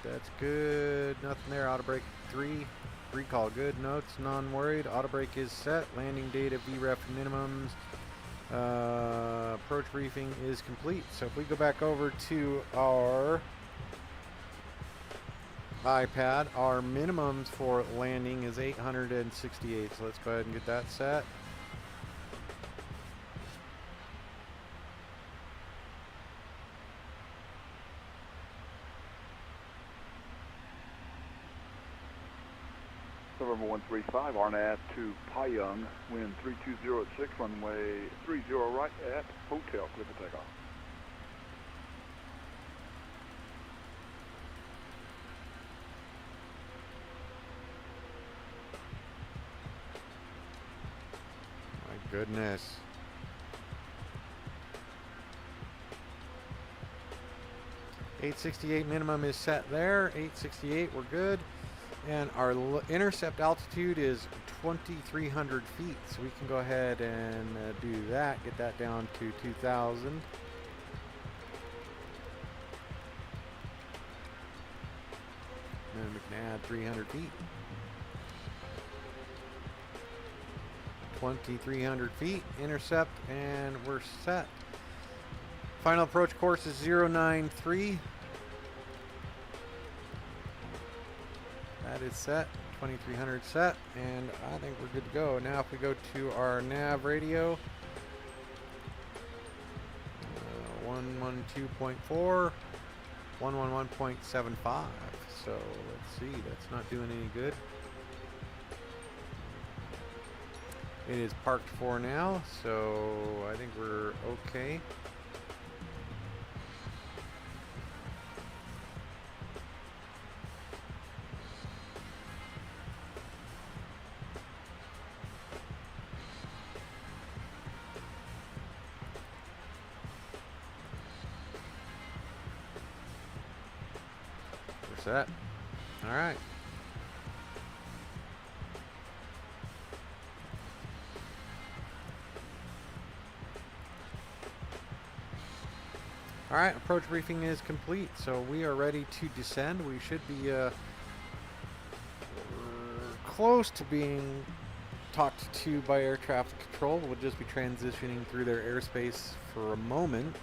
that's good. Nothing there. Auto brake 3. Recall good. Notes non-worried. Auto brake is set. Landing data VREF minimums. Approach briefing is complete. So if we go back over to our iPad, our minimums for landing is 868. So let's go ahead and get that set. November 135, RNAV to Pyongyang, wind 320 at 6, runway 30 right at hotel, clear for takeoff. My goodness. $868 minimum is set there. 868, we're good. And our intercept altitude is 2,300 feet, so we can go ahead and do that. Get that down to 2,000. And then we can add 300 feet. 2,300 feet, intercept, and we're set. Final approach course is 093. That is set. 2,300 set, and I think we're good to go. Now if we go to our nav radio, 112.4, 111.75. So let's see, that's not doing any good. It is parked for now, so I think we're okay. Set. All right. All right, approach briefing is complete, so we are ready to descend. We should be close to being talked to by air traffic control. We'll just be transitioning through their airspace for a moment.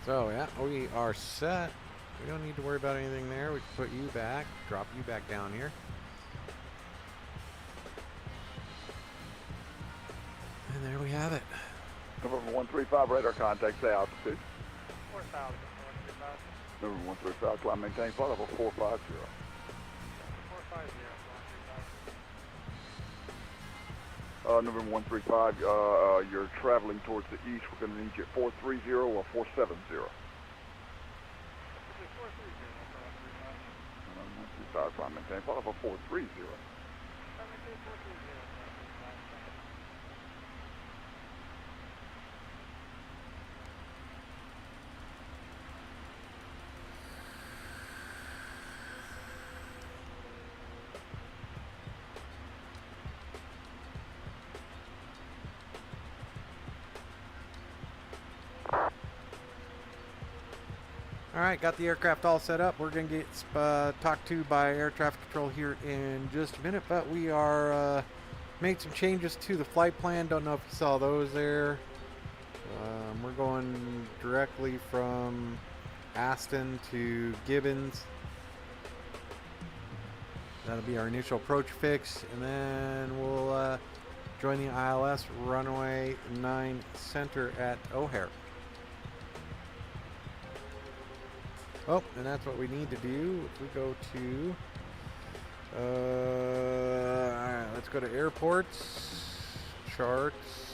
So yeah, we are set. We don't need to worry about anything there. We can put you back, drop you back down here. And there we have it. November 135, radar contact, say altitude. 4,000, 135. November 135, climb maintain, flight level 450. 450, 135. November 135, you're traveling towards the east. We're going to need you at 430 or 470. 430, 135, climb maintain, flight level 430. 430. Alright, got the aircraft all set up. We're going to get talked to by air traffic control here in just a minute, but we are made some changes to the flight plan. Don't know if you saw those there. We're going directly from Aston to Gibbons. That'll be our initial approach fix, and then we'll join the ILS runway 9 center at O'Hare. Oh, and that's what we need to do. If we go to, alright, let's go to airports, charts.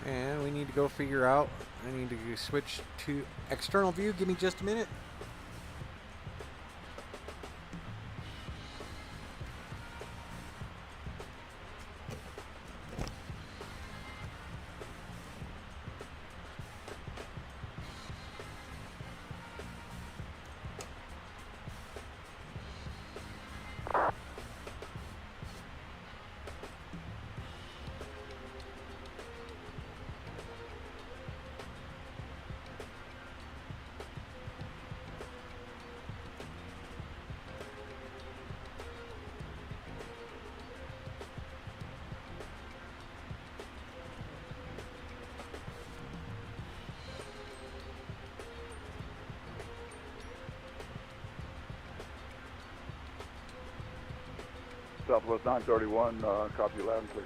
And we need to go figure out, I need to switch to external view. Give me just a minute. Southwest 931, copy loud and clear.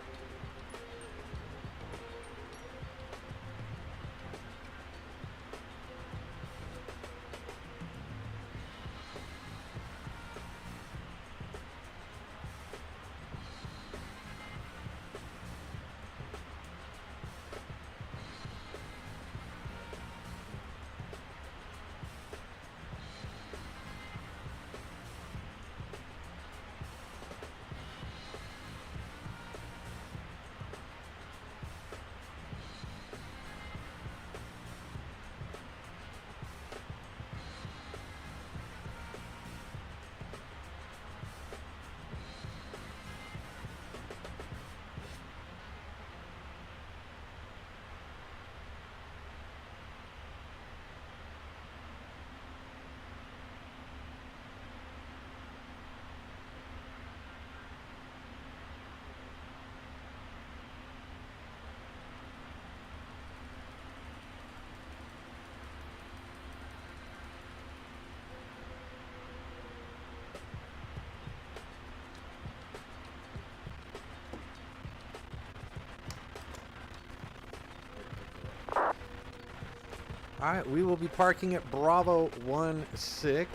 Alright, we will be parking at Bravo 16.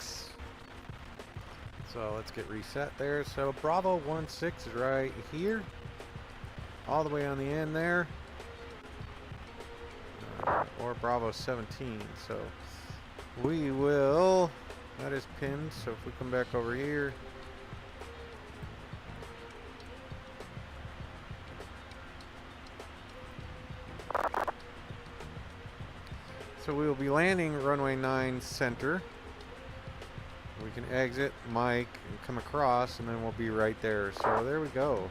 So let's get reset there. So Bravo 16 is right here. All the way on the end there. Or Bravo 17. So we will... That is pinned. So if we come back over here... So we will be landing runway 9 center. We can exit, mic, and come across, and then we'll be right there. So there we go.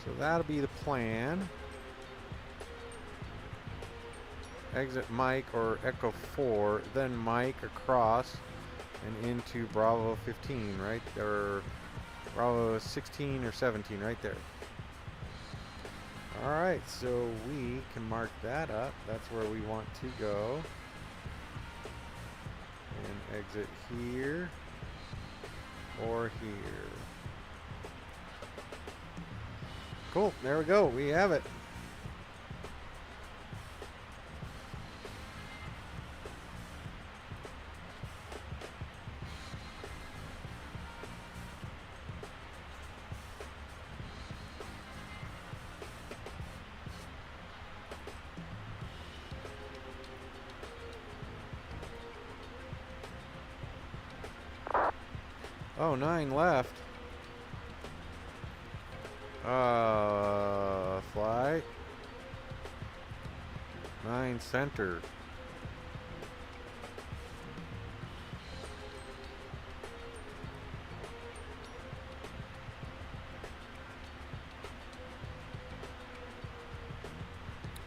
So that'll be the plan. Exit mic or Echo 4, then mic across and into Bravo 15, right? Or Bravo 16 or 17 right there. Alright, so we can mark that up. That's where we want to go. And exit here or here. Cool, there we go. We have it. Oh, 9 left. Flight 9 center.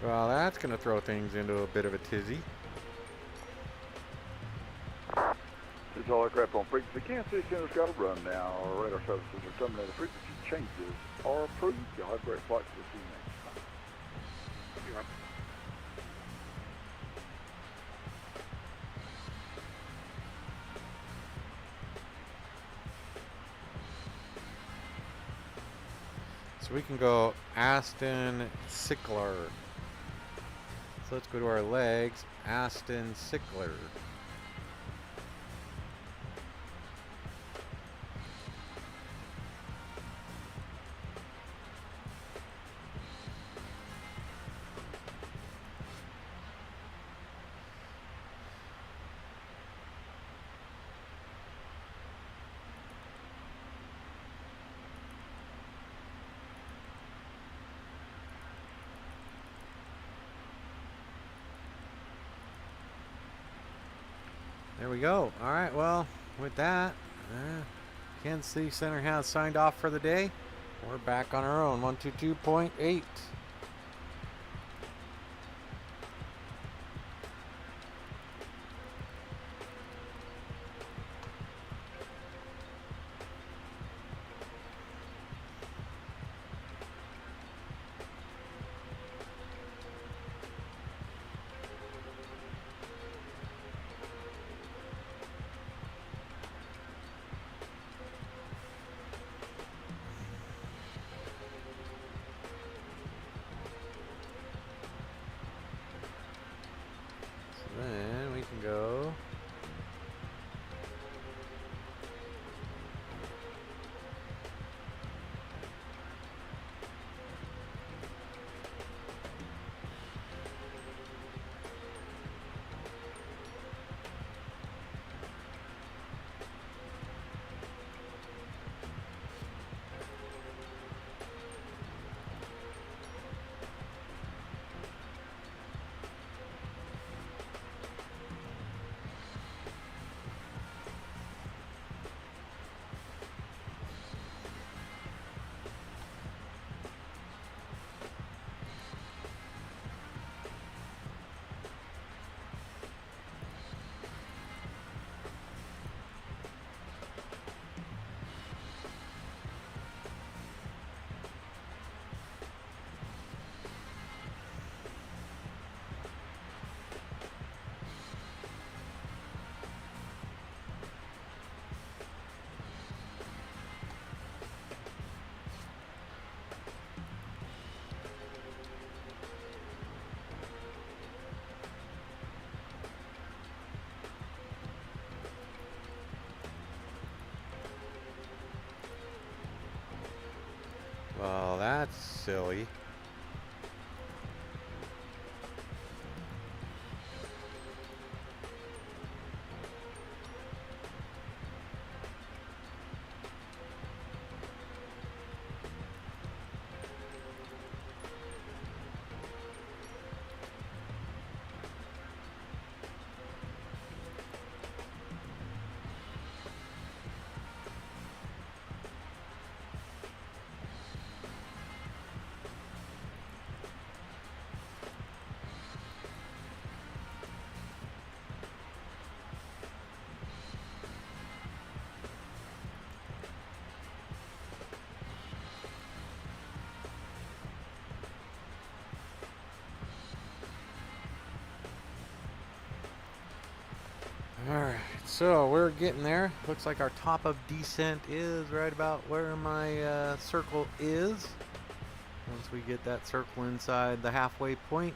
Well, that's going to throw things into a bit of a tizzy. This is all aircraft on frequency. Kansas City Center's got a run now. Our radar services are terminated. Frequency changes are approved. You'll have great flights. We'll see you next time. You're up. So we can go Aston Sickler. So let's go to our legs. Aston Sickler. There we go. All right, well, with that, Kansas City Center has signed off for the day. We're back on our own, 122.8. silly. Alright, so we're getting there. Looks like our top of descent is right about where my circle is. Once we get that circle inside the halfway point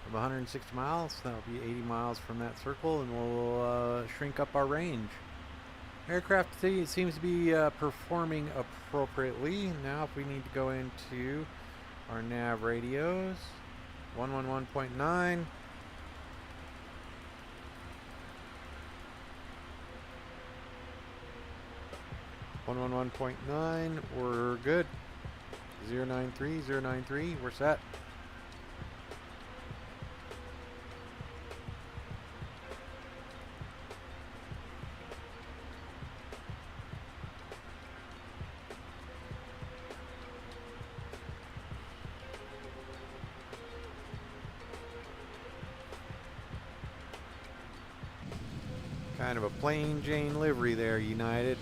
of 160 miles, that'll be 80 miles from that circle, and we'll shrink up our range. Aircraft seems to be performing appropriately. Now if we need to go into our nav radios, 111.9. 111.9, we're good. 093, 093, we're set. Kind of a plain Jane livery there, United.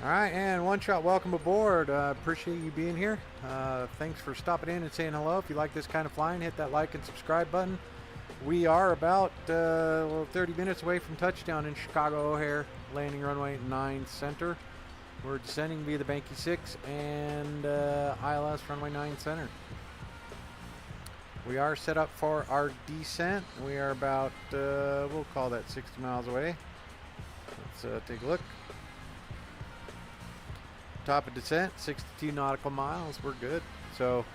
All right, and One Shot, welcome aboard. Appreciate you being here. Thanks for stopping in and saying hello. If you like this kind of flying, hit that like and subscribe button. We are about 30 minutes away from touchdown in Chicago O'Hare, landing runway 9 center. We're descending via the Banky 6 and ILS runway 9 center. We are set up for our descent. We are about, we'll call that 60 miles away. Let's take a look. Top of descent, 62 nautical miles. We're good. So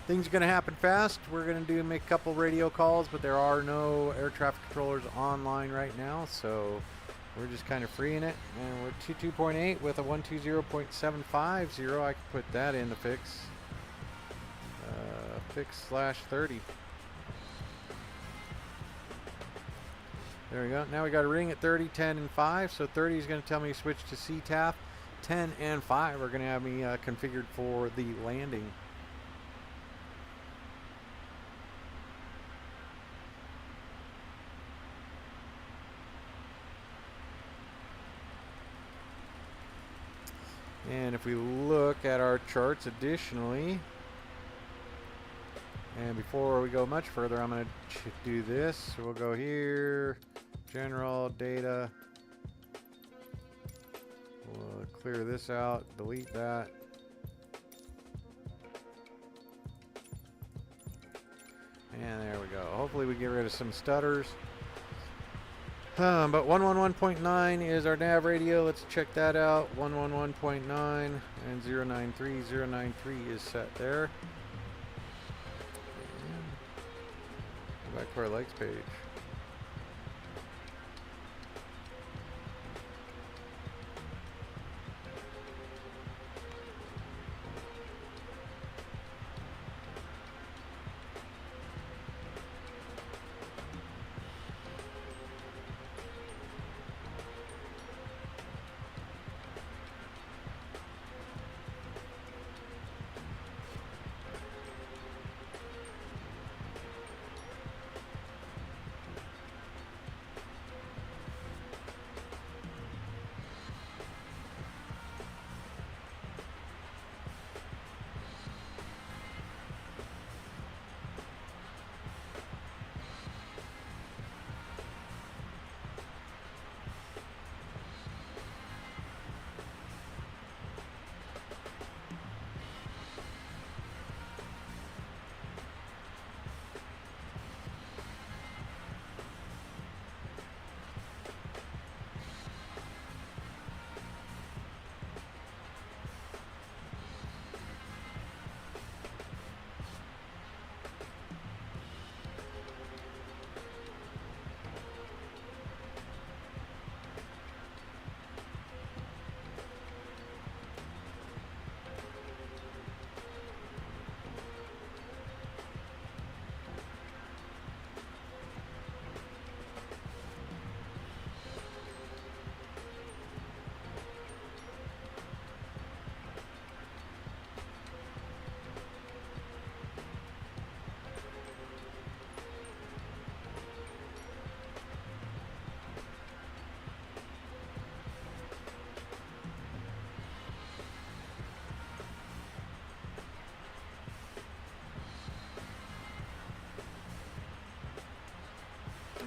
things are going to happen fast. We're going to make a couple radio calls, but there are no air traffic controllers online right now, so we're just kind of freeing it. And we're 22.8 with a 120.750. I can put that in the fix. Fix/30. There we go. Now we got a ring at 30, 10, and 5. So 30 is going to tell me to switch to CTAF. 10 and 5 are going to have me configured for the landing. And if we look at our charts additionally, and before we go much further, I'm going to do this. So we'll go here, general, data. We'll clear this out, delete that. And there we go. Hopefully we get rid of some stutters. But 111.9 is our nav radio. Let's check that out. 111.9 and 093. 093 is set there. And go back to our legs page.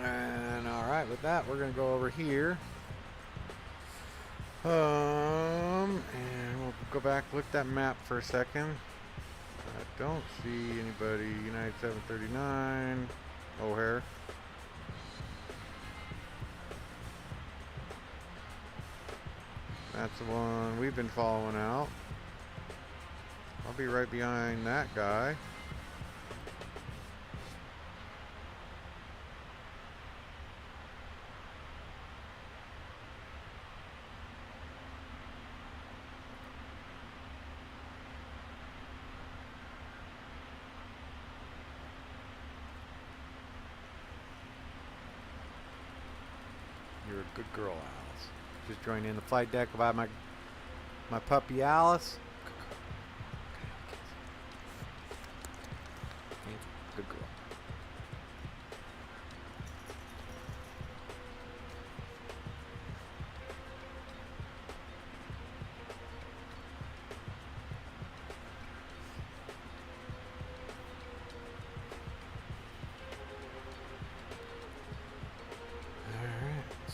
And all right, with that, we're going to go over here. And we'll go back, look at that map for a second. I don't see anybody. United 739, O'Hare. That's the one we've been following out. I'll be right behind that guy. You're a good girl, Alice. Just joined in the flight deck by my puppy Alice. Good girl.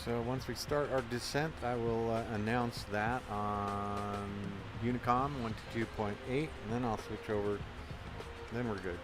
So once we start our descent, I will announce that on Unicom 122.8, and then I'll switch over. Then we're good.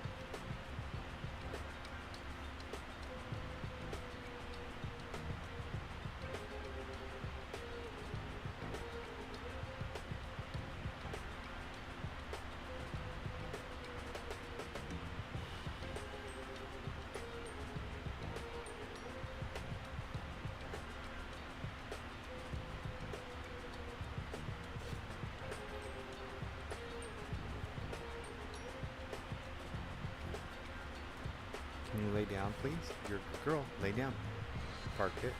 Can you lay down, please? You're a good girl. Lay down. Park it.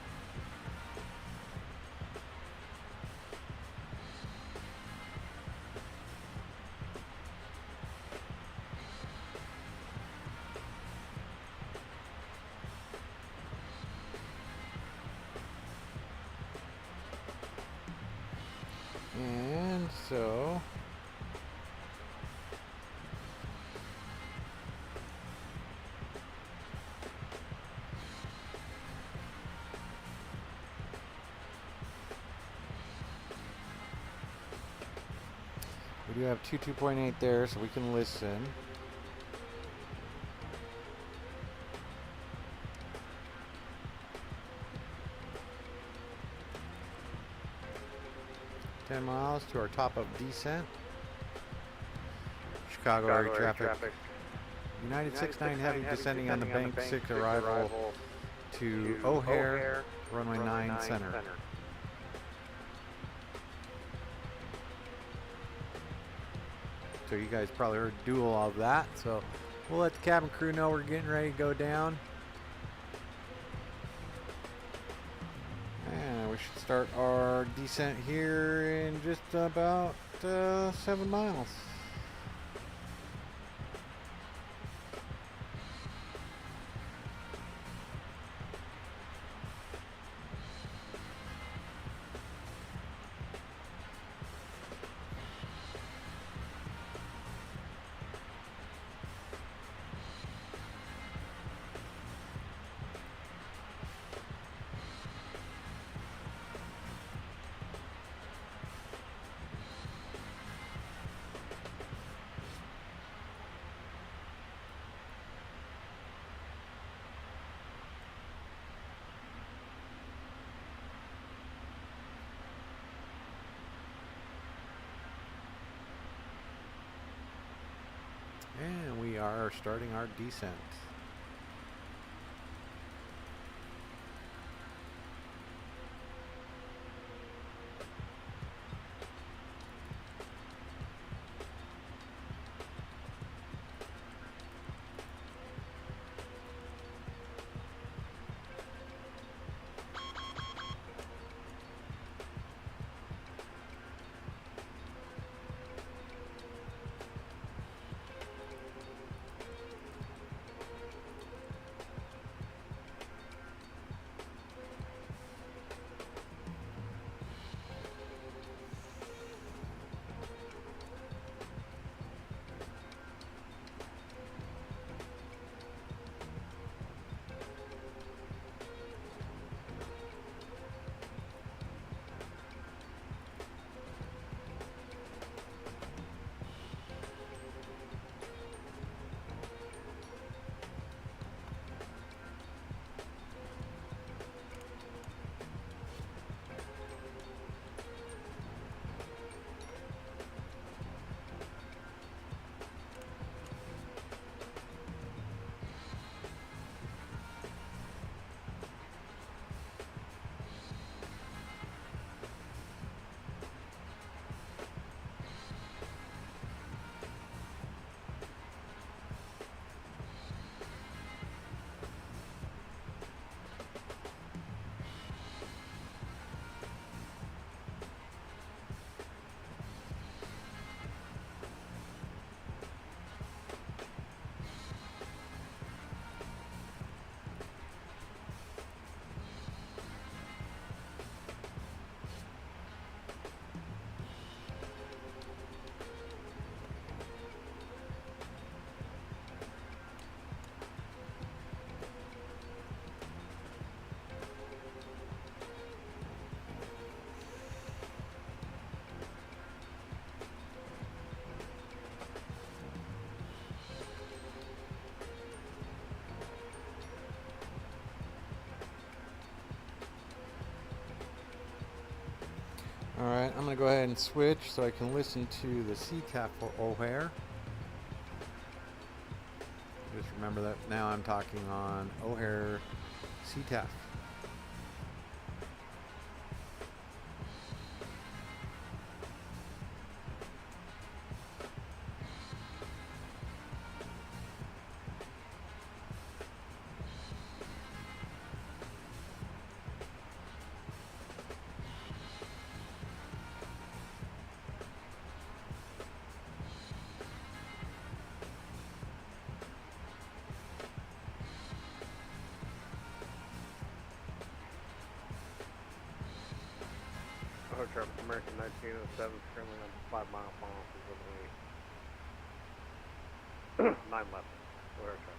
And so we do have 22.8 there, so we can listen. Miles to our top of descent. Chicago area traffic. United 69 Heavy descending on the bank 6 arrival to O'Hare, runway 9 center. So you guys probably heard dual of that, so we'll let the cabin crew know we're getting ready to go down. And we should start our descent here in just about 7 miles. And we are starting our descent. Alright, I'm going to go ahead and switch so I can listen to the CTAF for O'Hare. Just remember that now I'm talking on O'Hare CTAF. Other traffic, American 1907, currently on 5 mile off is 9 left. O'Hare traffic.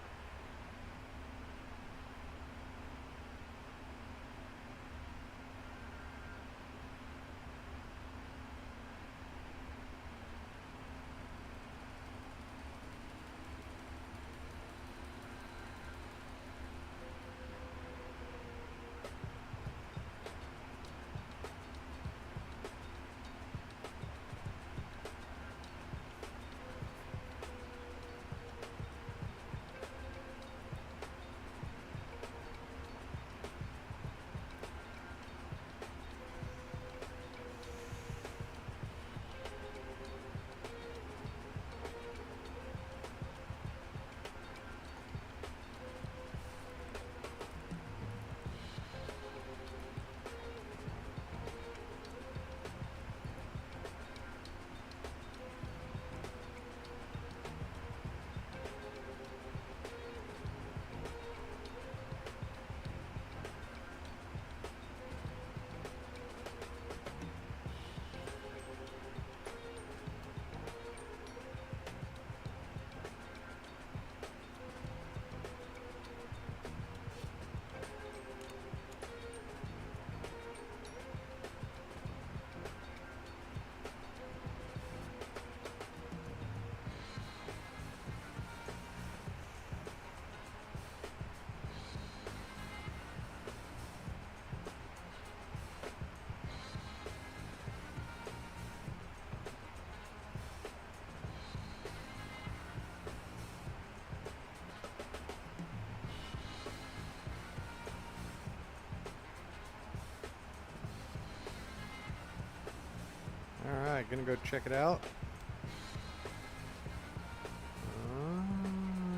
Alright, gonna go check it out.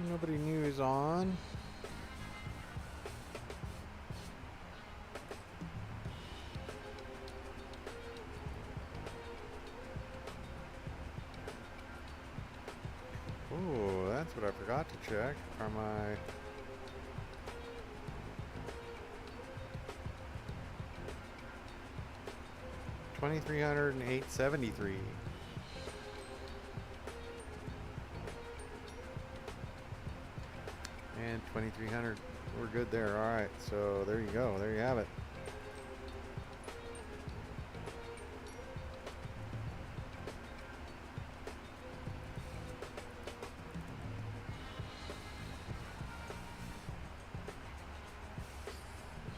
Nobody new is on. Oh, that's what I forgot to check. Are my... $2,300 and $873. And 2,300. We're good there. All right. So there you go. There you have it.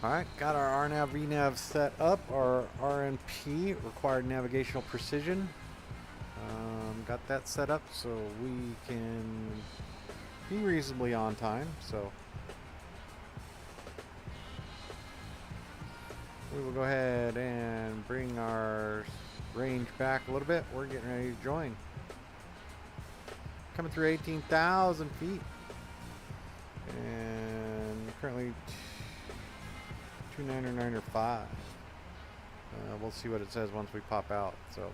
Alright, got our RNAV VNAV set up, our RNP, required navigational precision. Got that set up so we can be reasonably on time. So we will go ahead and bring our range back a little bit. We're getting ready to join. Coming through 18,000 feet. And currently 299.5. We'll see what it says once we pop out. So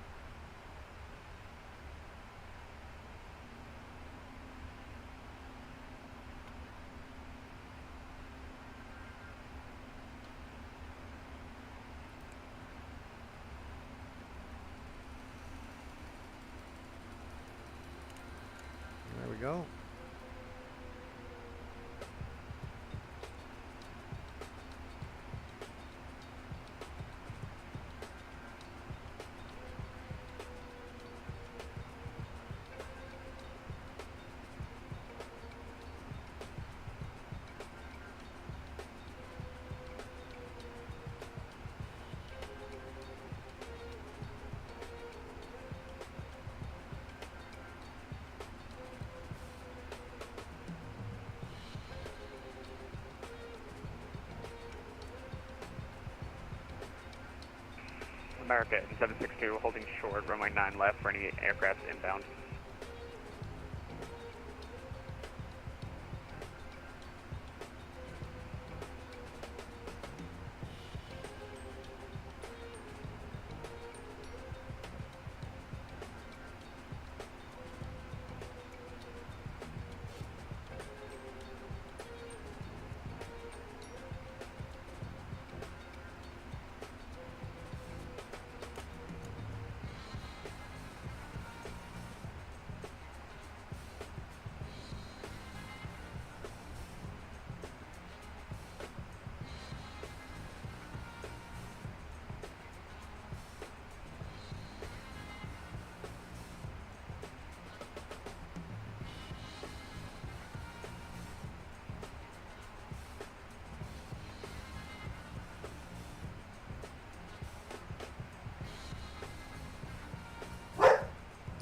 there we go. America 762 holding short, runway 9 left for any aircraft inbound.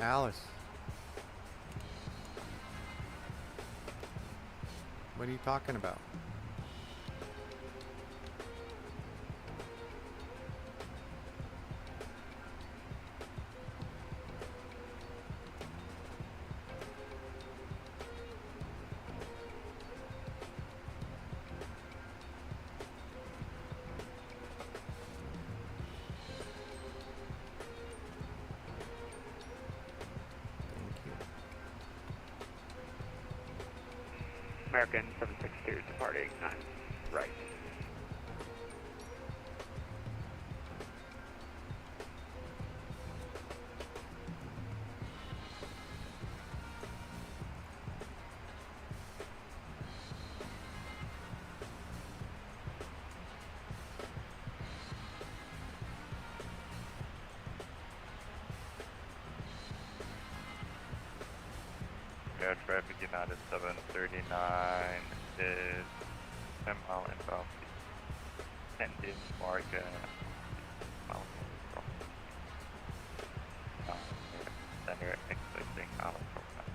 Alice. What are you talking about? American 762 departing 9 right. Air traffic United 739 is 10 mile inbound. Engine mark then you're exiting out from that.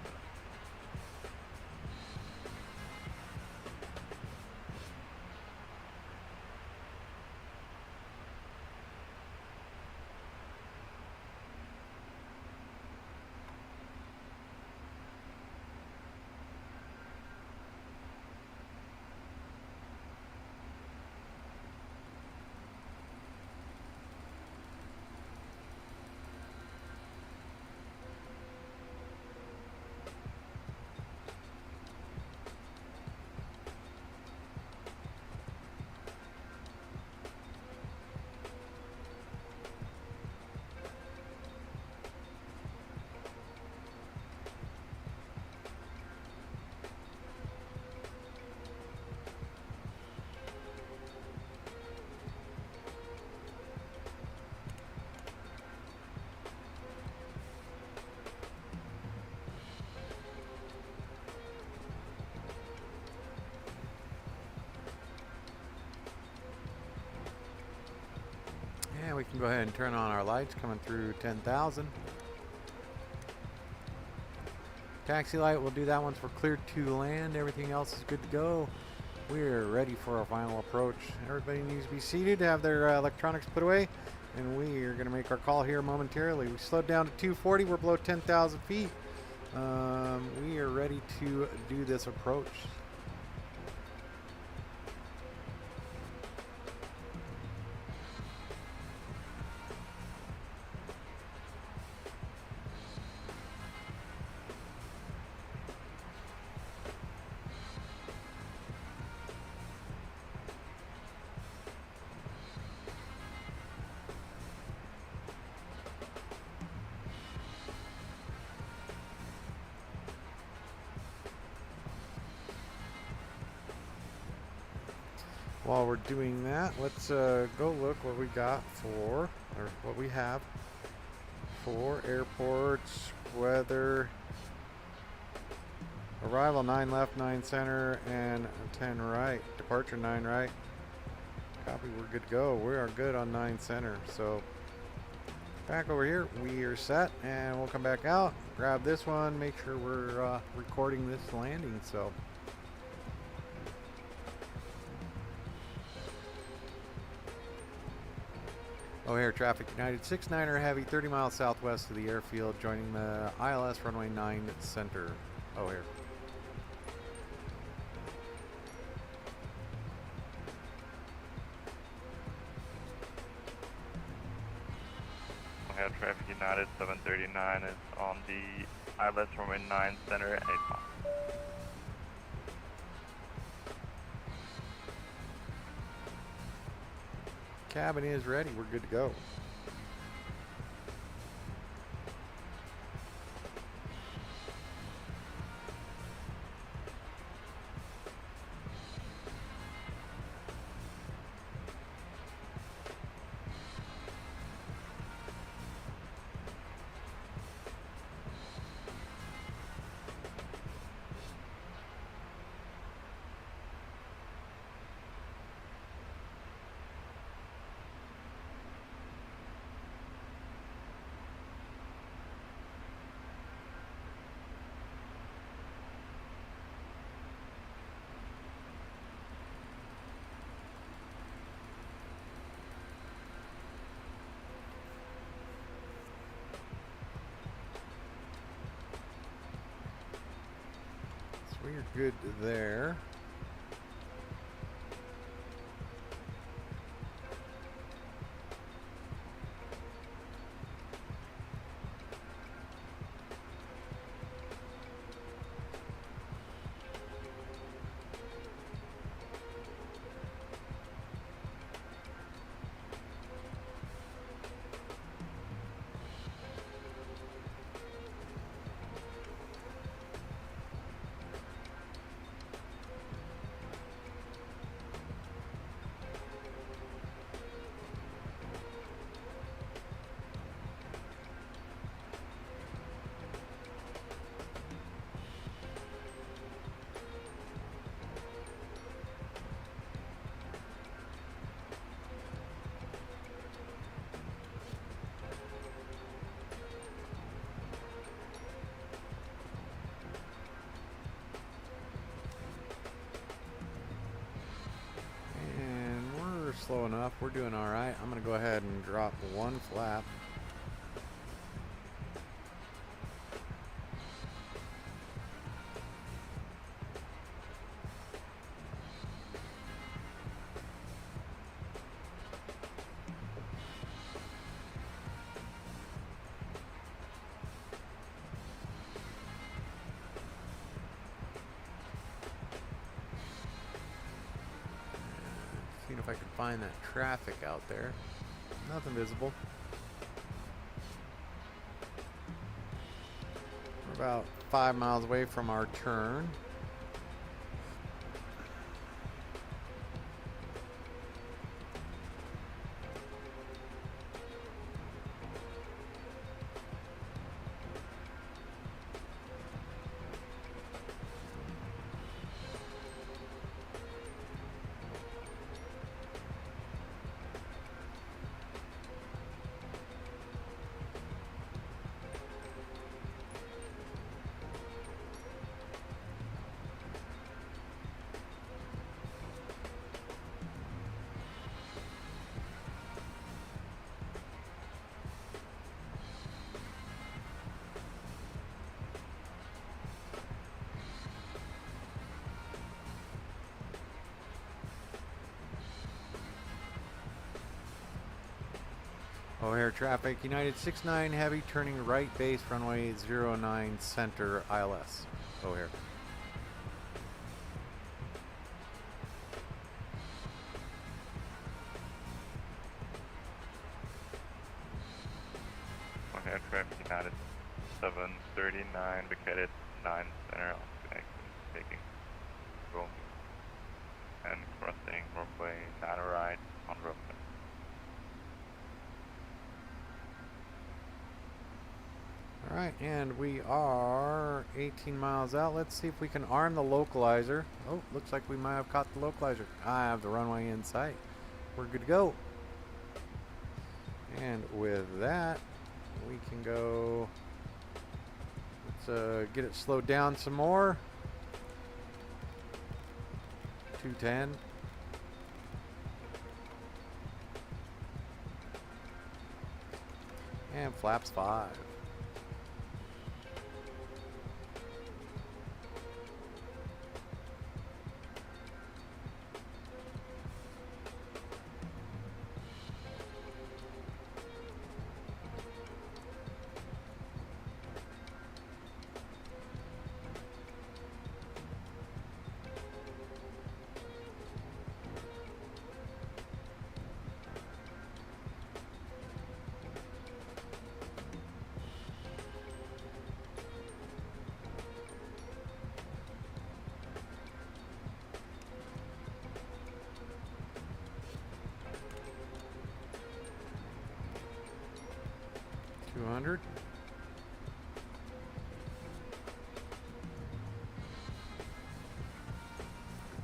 Yeah, we can go ahead and turn on our lights coming through 10,000. Taxi light, we'll do that once we're cleared to land. Everything else is good to go. We're ready for our final approach. Everybody needs to be seated, have their electronics put away, and we are going to make our call here momentarily. We slowed down to 240. We're below 10,000 feet. We are ready to do this approach. While we're doing that, let's go look what we got for, or what we have for airports, weather, arrival 9 left, 9 center, and 10 right. Departure 9 right. Copy, we're good to go. We are good on 9 center. So back over here, we are set, and we'll come back out, grab this one, make sure we're recording this landing. So. O'Hare traffic, United 69er Heavy, 30 miles southwest of the airfield, joining the ILS runway 9 center. O'Hare. O'Hare traffic, United 739 is on the ILS runway 9 center, 8 miles. Cabin is ready. We're good to go. We're good there. Slow enough. We're doing all right. I'm going to go ahead and drop one flap. If I could find that traffic out there. Nothing visible. We're about 5 miles away from our turn. O'Hare traffic, United 69 Heavy, turning right base, runway 09 center, ILS. O'Hare. O'Hare traffic, United 739, vacated 9 center, taking room and crossing runway 9 right on road. Alright, and we are 18 miles out. Let's see if we can arm the localizer. Oh, looks like we might have caught the localizer. I have the runway in sight. We're good to go. And with that, we can go. Let's get it slowed down some more. 210. And flaps 5.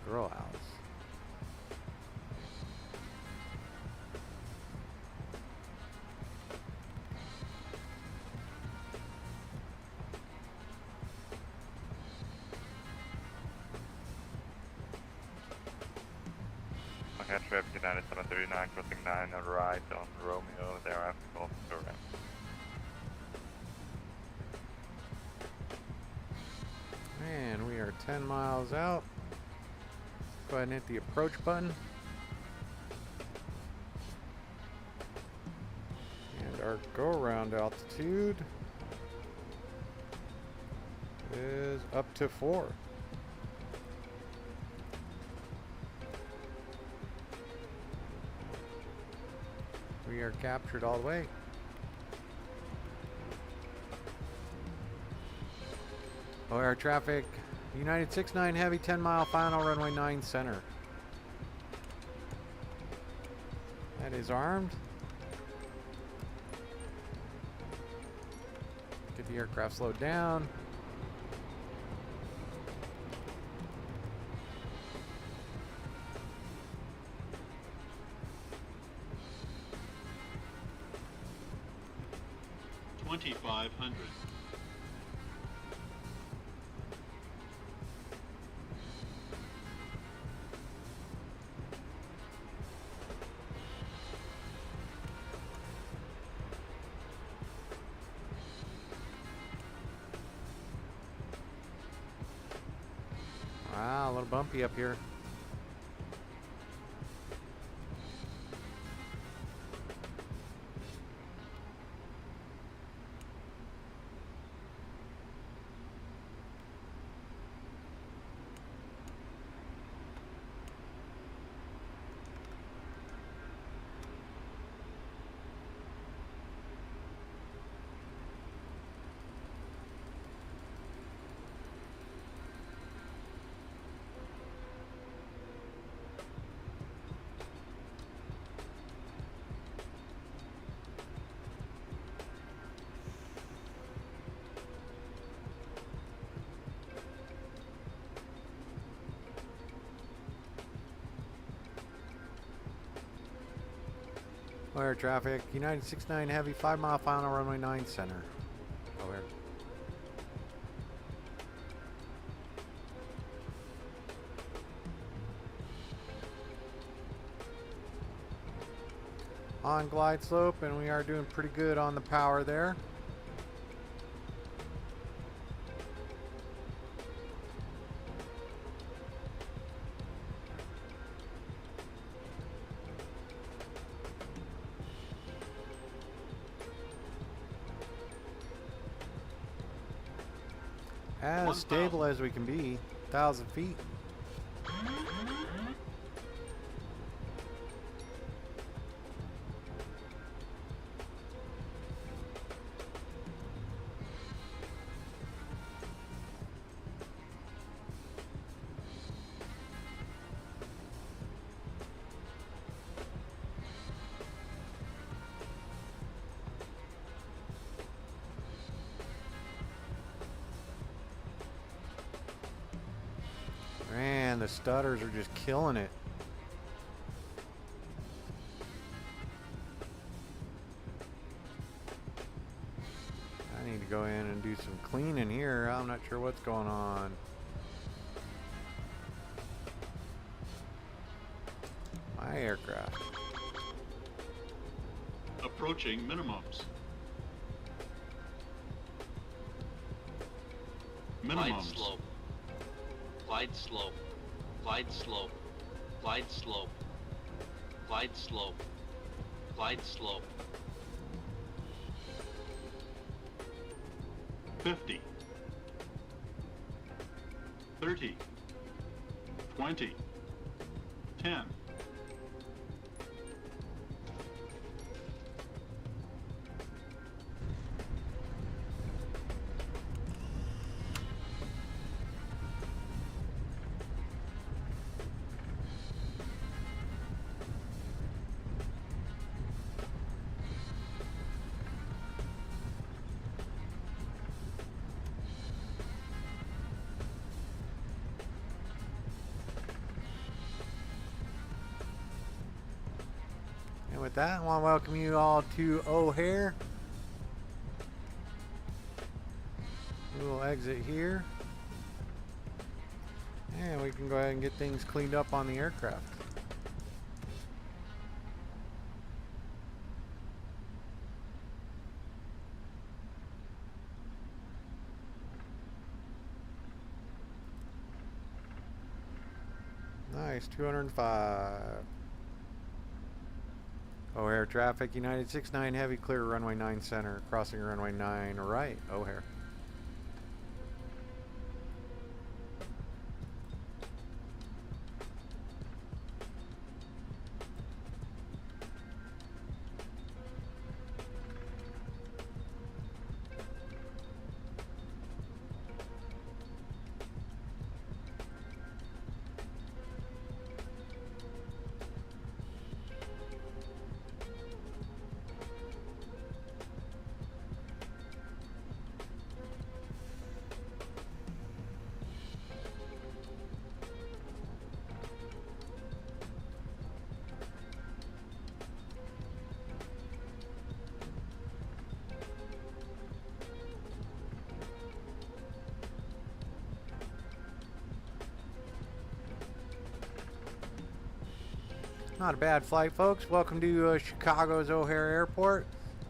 Girl house. Okay, trip United 739, crossing 9 right on Romeo, thereafter call to ramp. And we are 10 miles out. Go ahead and hit the approach button. And our go-around altitude is up to 4. We are captured all the way. OR traffic, United 69 Heavy, 10 mile final, runway 9 center. That is armed. Get the aircraft slowed down. $2,500. Wow, a little bumpy up here. Air traffic, United 69 Heavy, 5 mile final, runway 9 center. Over. On glide slope, and we are doing pretty good on the power there. As stable as we can be, 1,000 feet. Man, the stutters are just killing it. I need to go in and do some cleaning here. I'm not sure what's going on. My aircraft. Approaching minimums. Minimums. slope. Glide slope. Glide slope. Glide slope. Glide slope. Glide slope. 50. 30. 20. 10. And with that, I want to welcome you all to O'Hare. We will exit here. And we can go ahead and get things cleaned up on the aircraft. Nice, 205. O'Hare traffic, United 69 heavy, clear runway 9 center, crossing runway 9 right, O'Hare. Not a bad flight, folks. Welcome to Chicago's O'Hare Airport.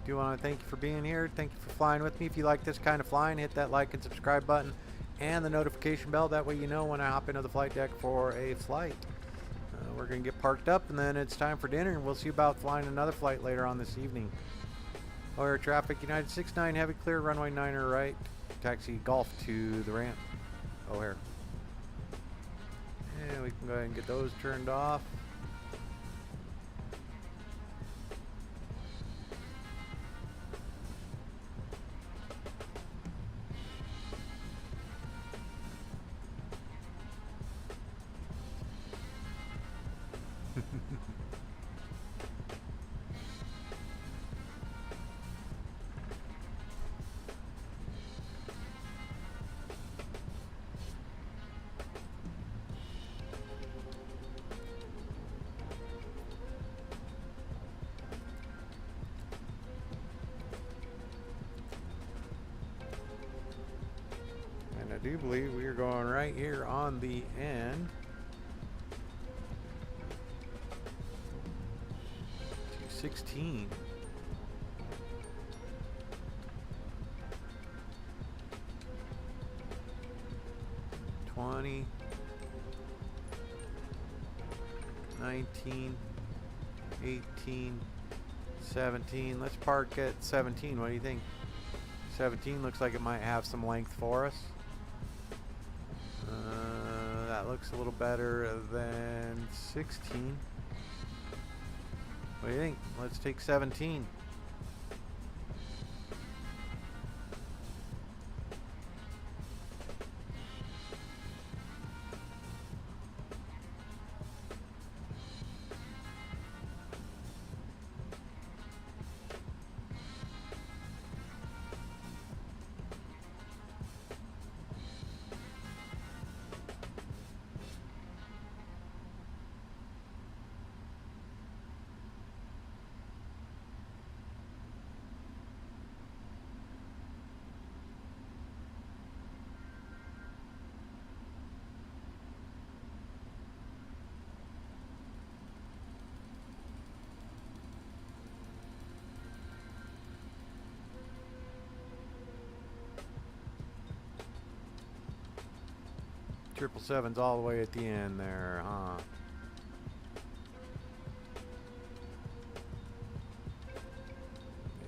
Do want to thank you for being here. Thank you for flying with me. If you like this kind of flying, hit that like and subscribe button and the notification bell. That way you know when I hop into the flight deck for a flight. We're going to get parked up and then it's time for dinner. And we'll see about flying another flight later on this evening. O'Hare traffic, United 69 heavy, clear runway 9 right. Taxi Golf to the ramp. O'Hare. And we can go ahead and get those turned off. And I do believe we are going right here on the end. 216. $20, 19, 18, 17. Let's park at 17. What do you think? 17 looks like it might have some length for us. That looks a little better than 16. What do you think? Let's take 17. 777's all the way at the end there, huh?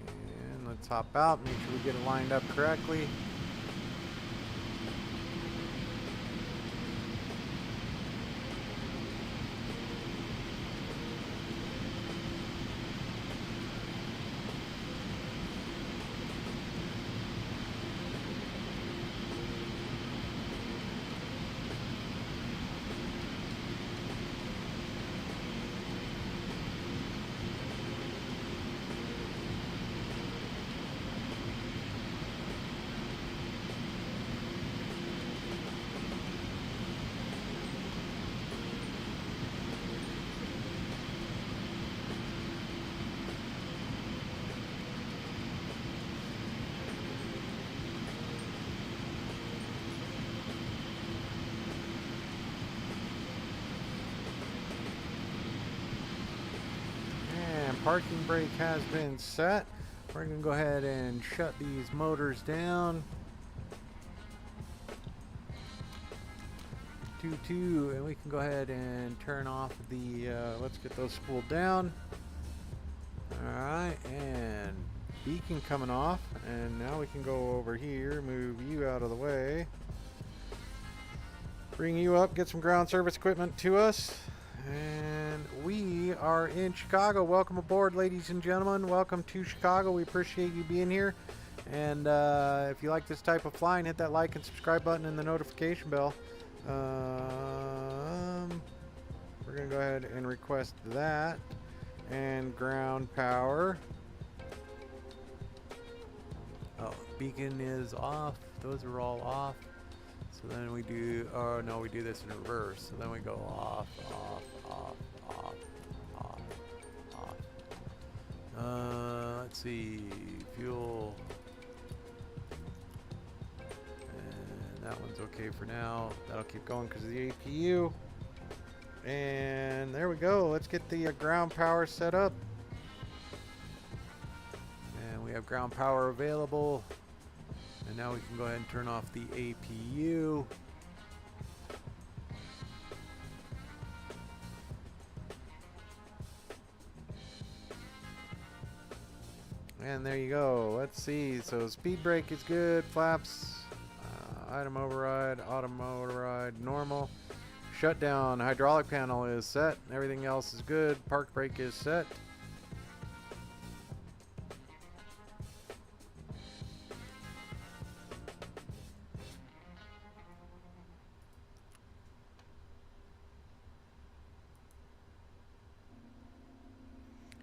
And let's hop out, make sure we get it lined up correctly. Parking brake has been set. We're going to go ahead and shut these motors down. 2-2, and we can go ahead and turn off the, let's get those spooled down. Alright, and beacon coming off, and now we can go over here, move you out of the way. Bring you up, get some ground service equipment to us. And we are in Chicago. Welcome aboard, ladies and gentlemen. Welcome to Chicago. We appreciate you being here. And if you like this type of flying, hit that like and subscribe button and the notification bell. We're going to go ahead and request that. And ground power. Oh, beacon is off. Those are all off. So then we do, oh no, we do this in reverse. So then we go off, off, off, off, off, off. Let's see, fuel. And that one's okay for now. That'll keep going because of the APU. And there we go. Let's get the ground power set up. And we have ground power available. And now we can go ahead and turn off the APU. And there you go. Let's see. So speed brake is good. Flaps, item override, autumn override, normal. Shutdown, hydraulic panel is set. Everything else is good. Park brake is set.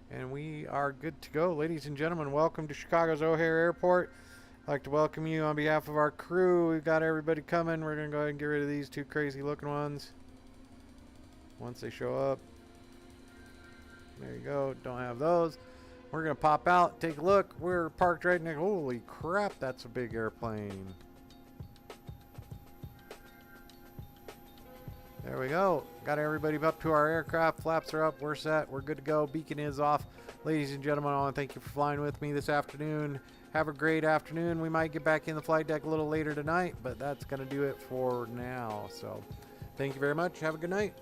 And we are good to go. Ladies and gentlemen, welcome to Chicago's O'Hare Airport. I'd like to welcome you on behalf of our crew. We've got everybody coming. We're going to go ahead and get rid of these two crazy looking ones once they show up. There you go. Don't have those. We're going to pop out, take a look. We're parked right next. Holy crap, that's a big airplane. There we go. Got everybody up to our aircraft. Flaps are up. We're set. We're good to go. Beacon is off. Ladies and gentlemen, I want to thank you for flying with me this afternoon. Have a great afternoon. We might get back in the flight deck a little later tonight, but that's going to do it for now. So thank you very much. Have a good night.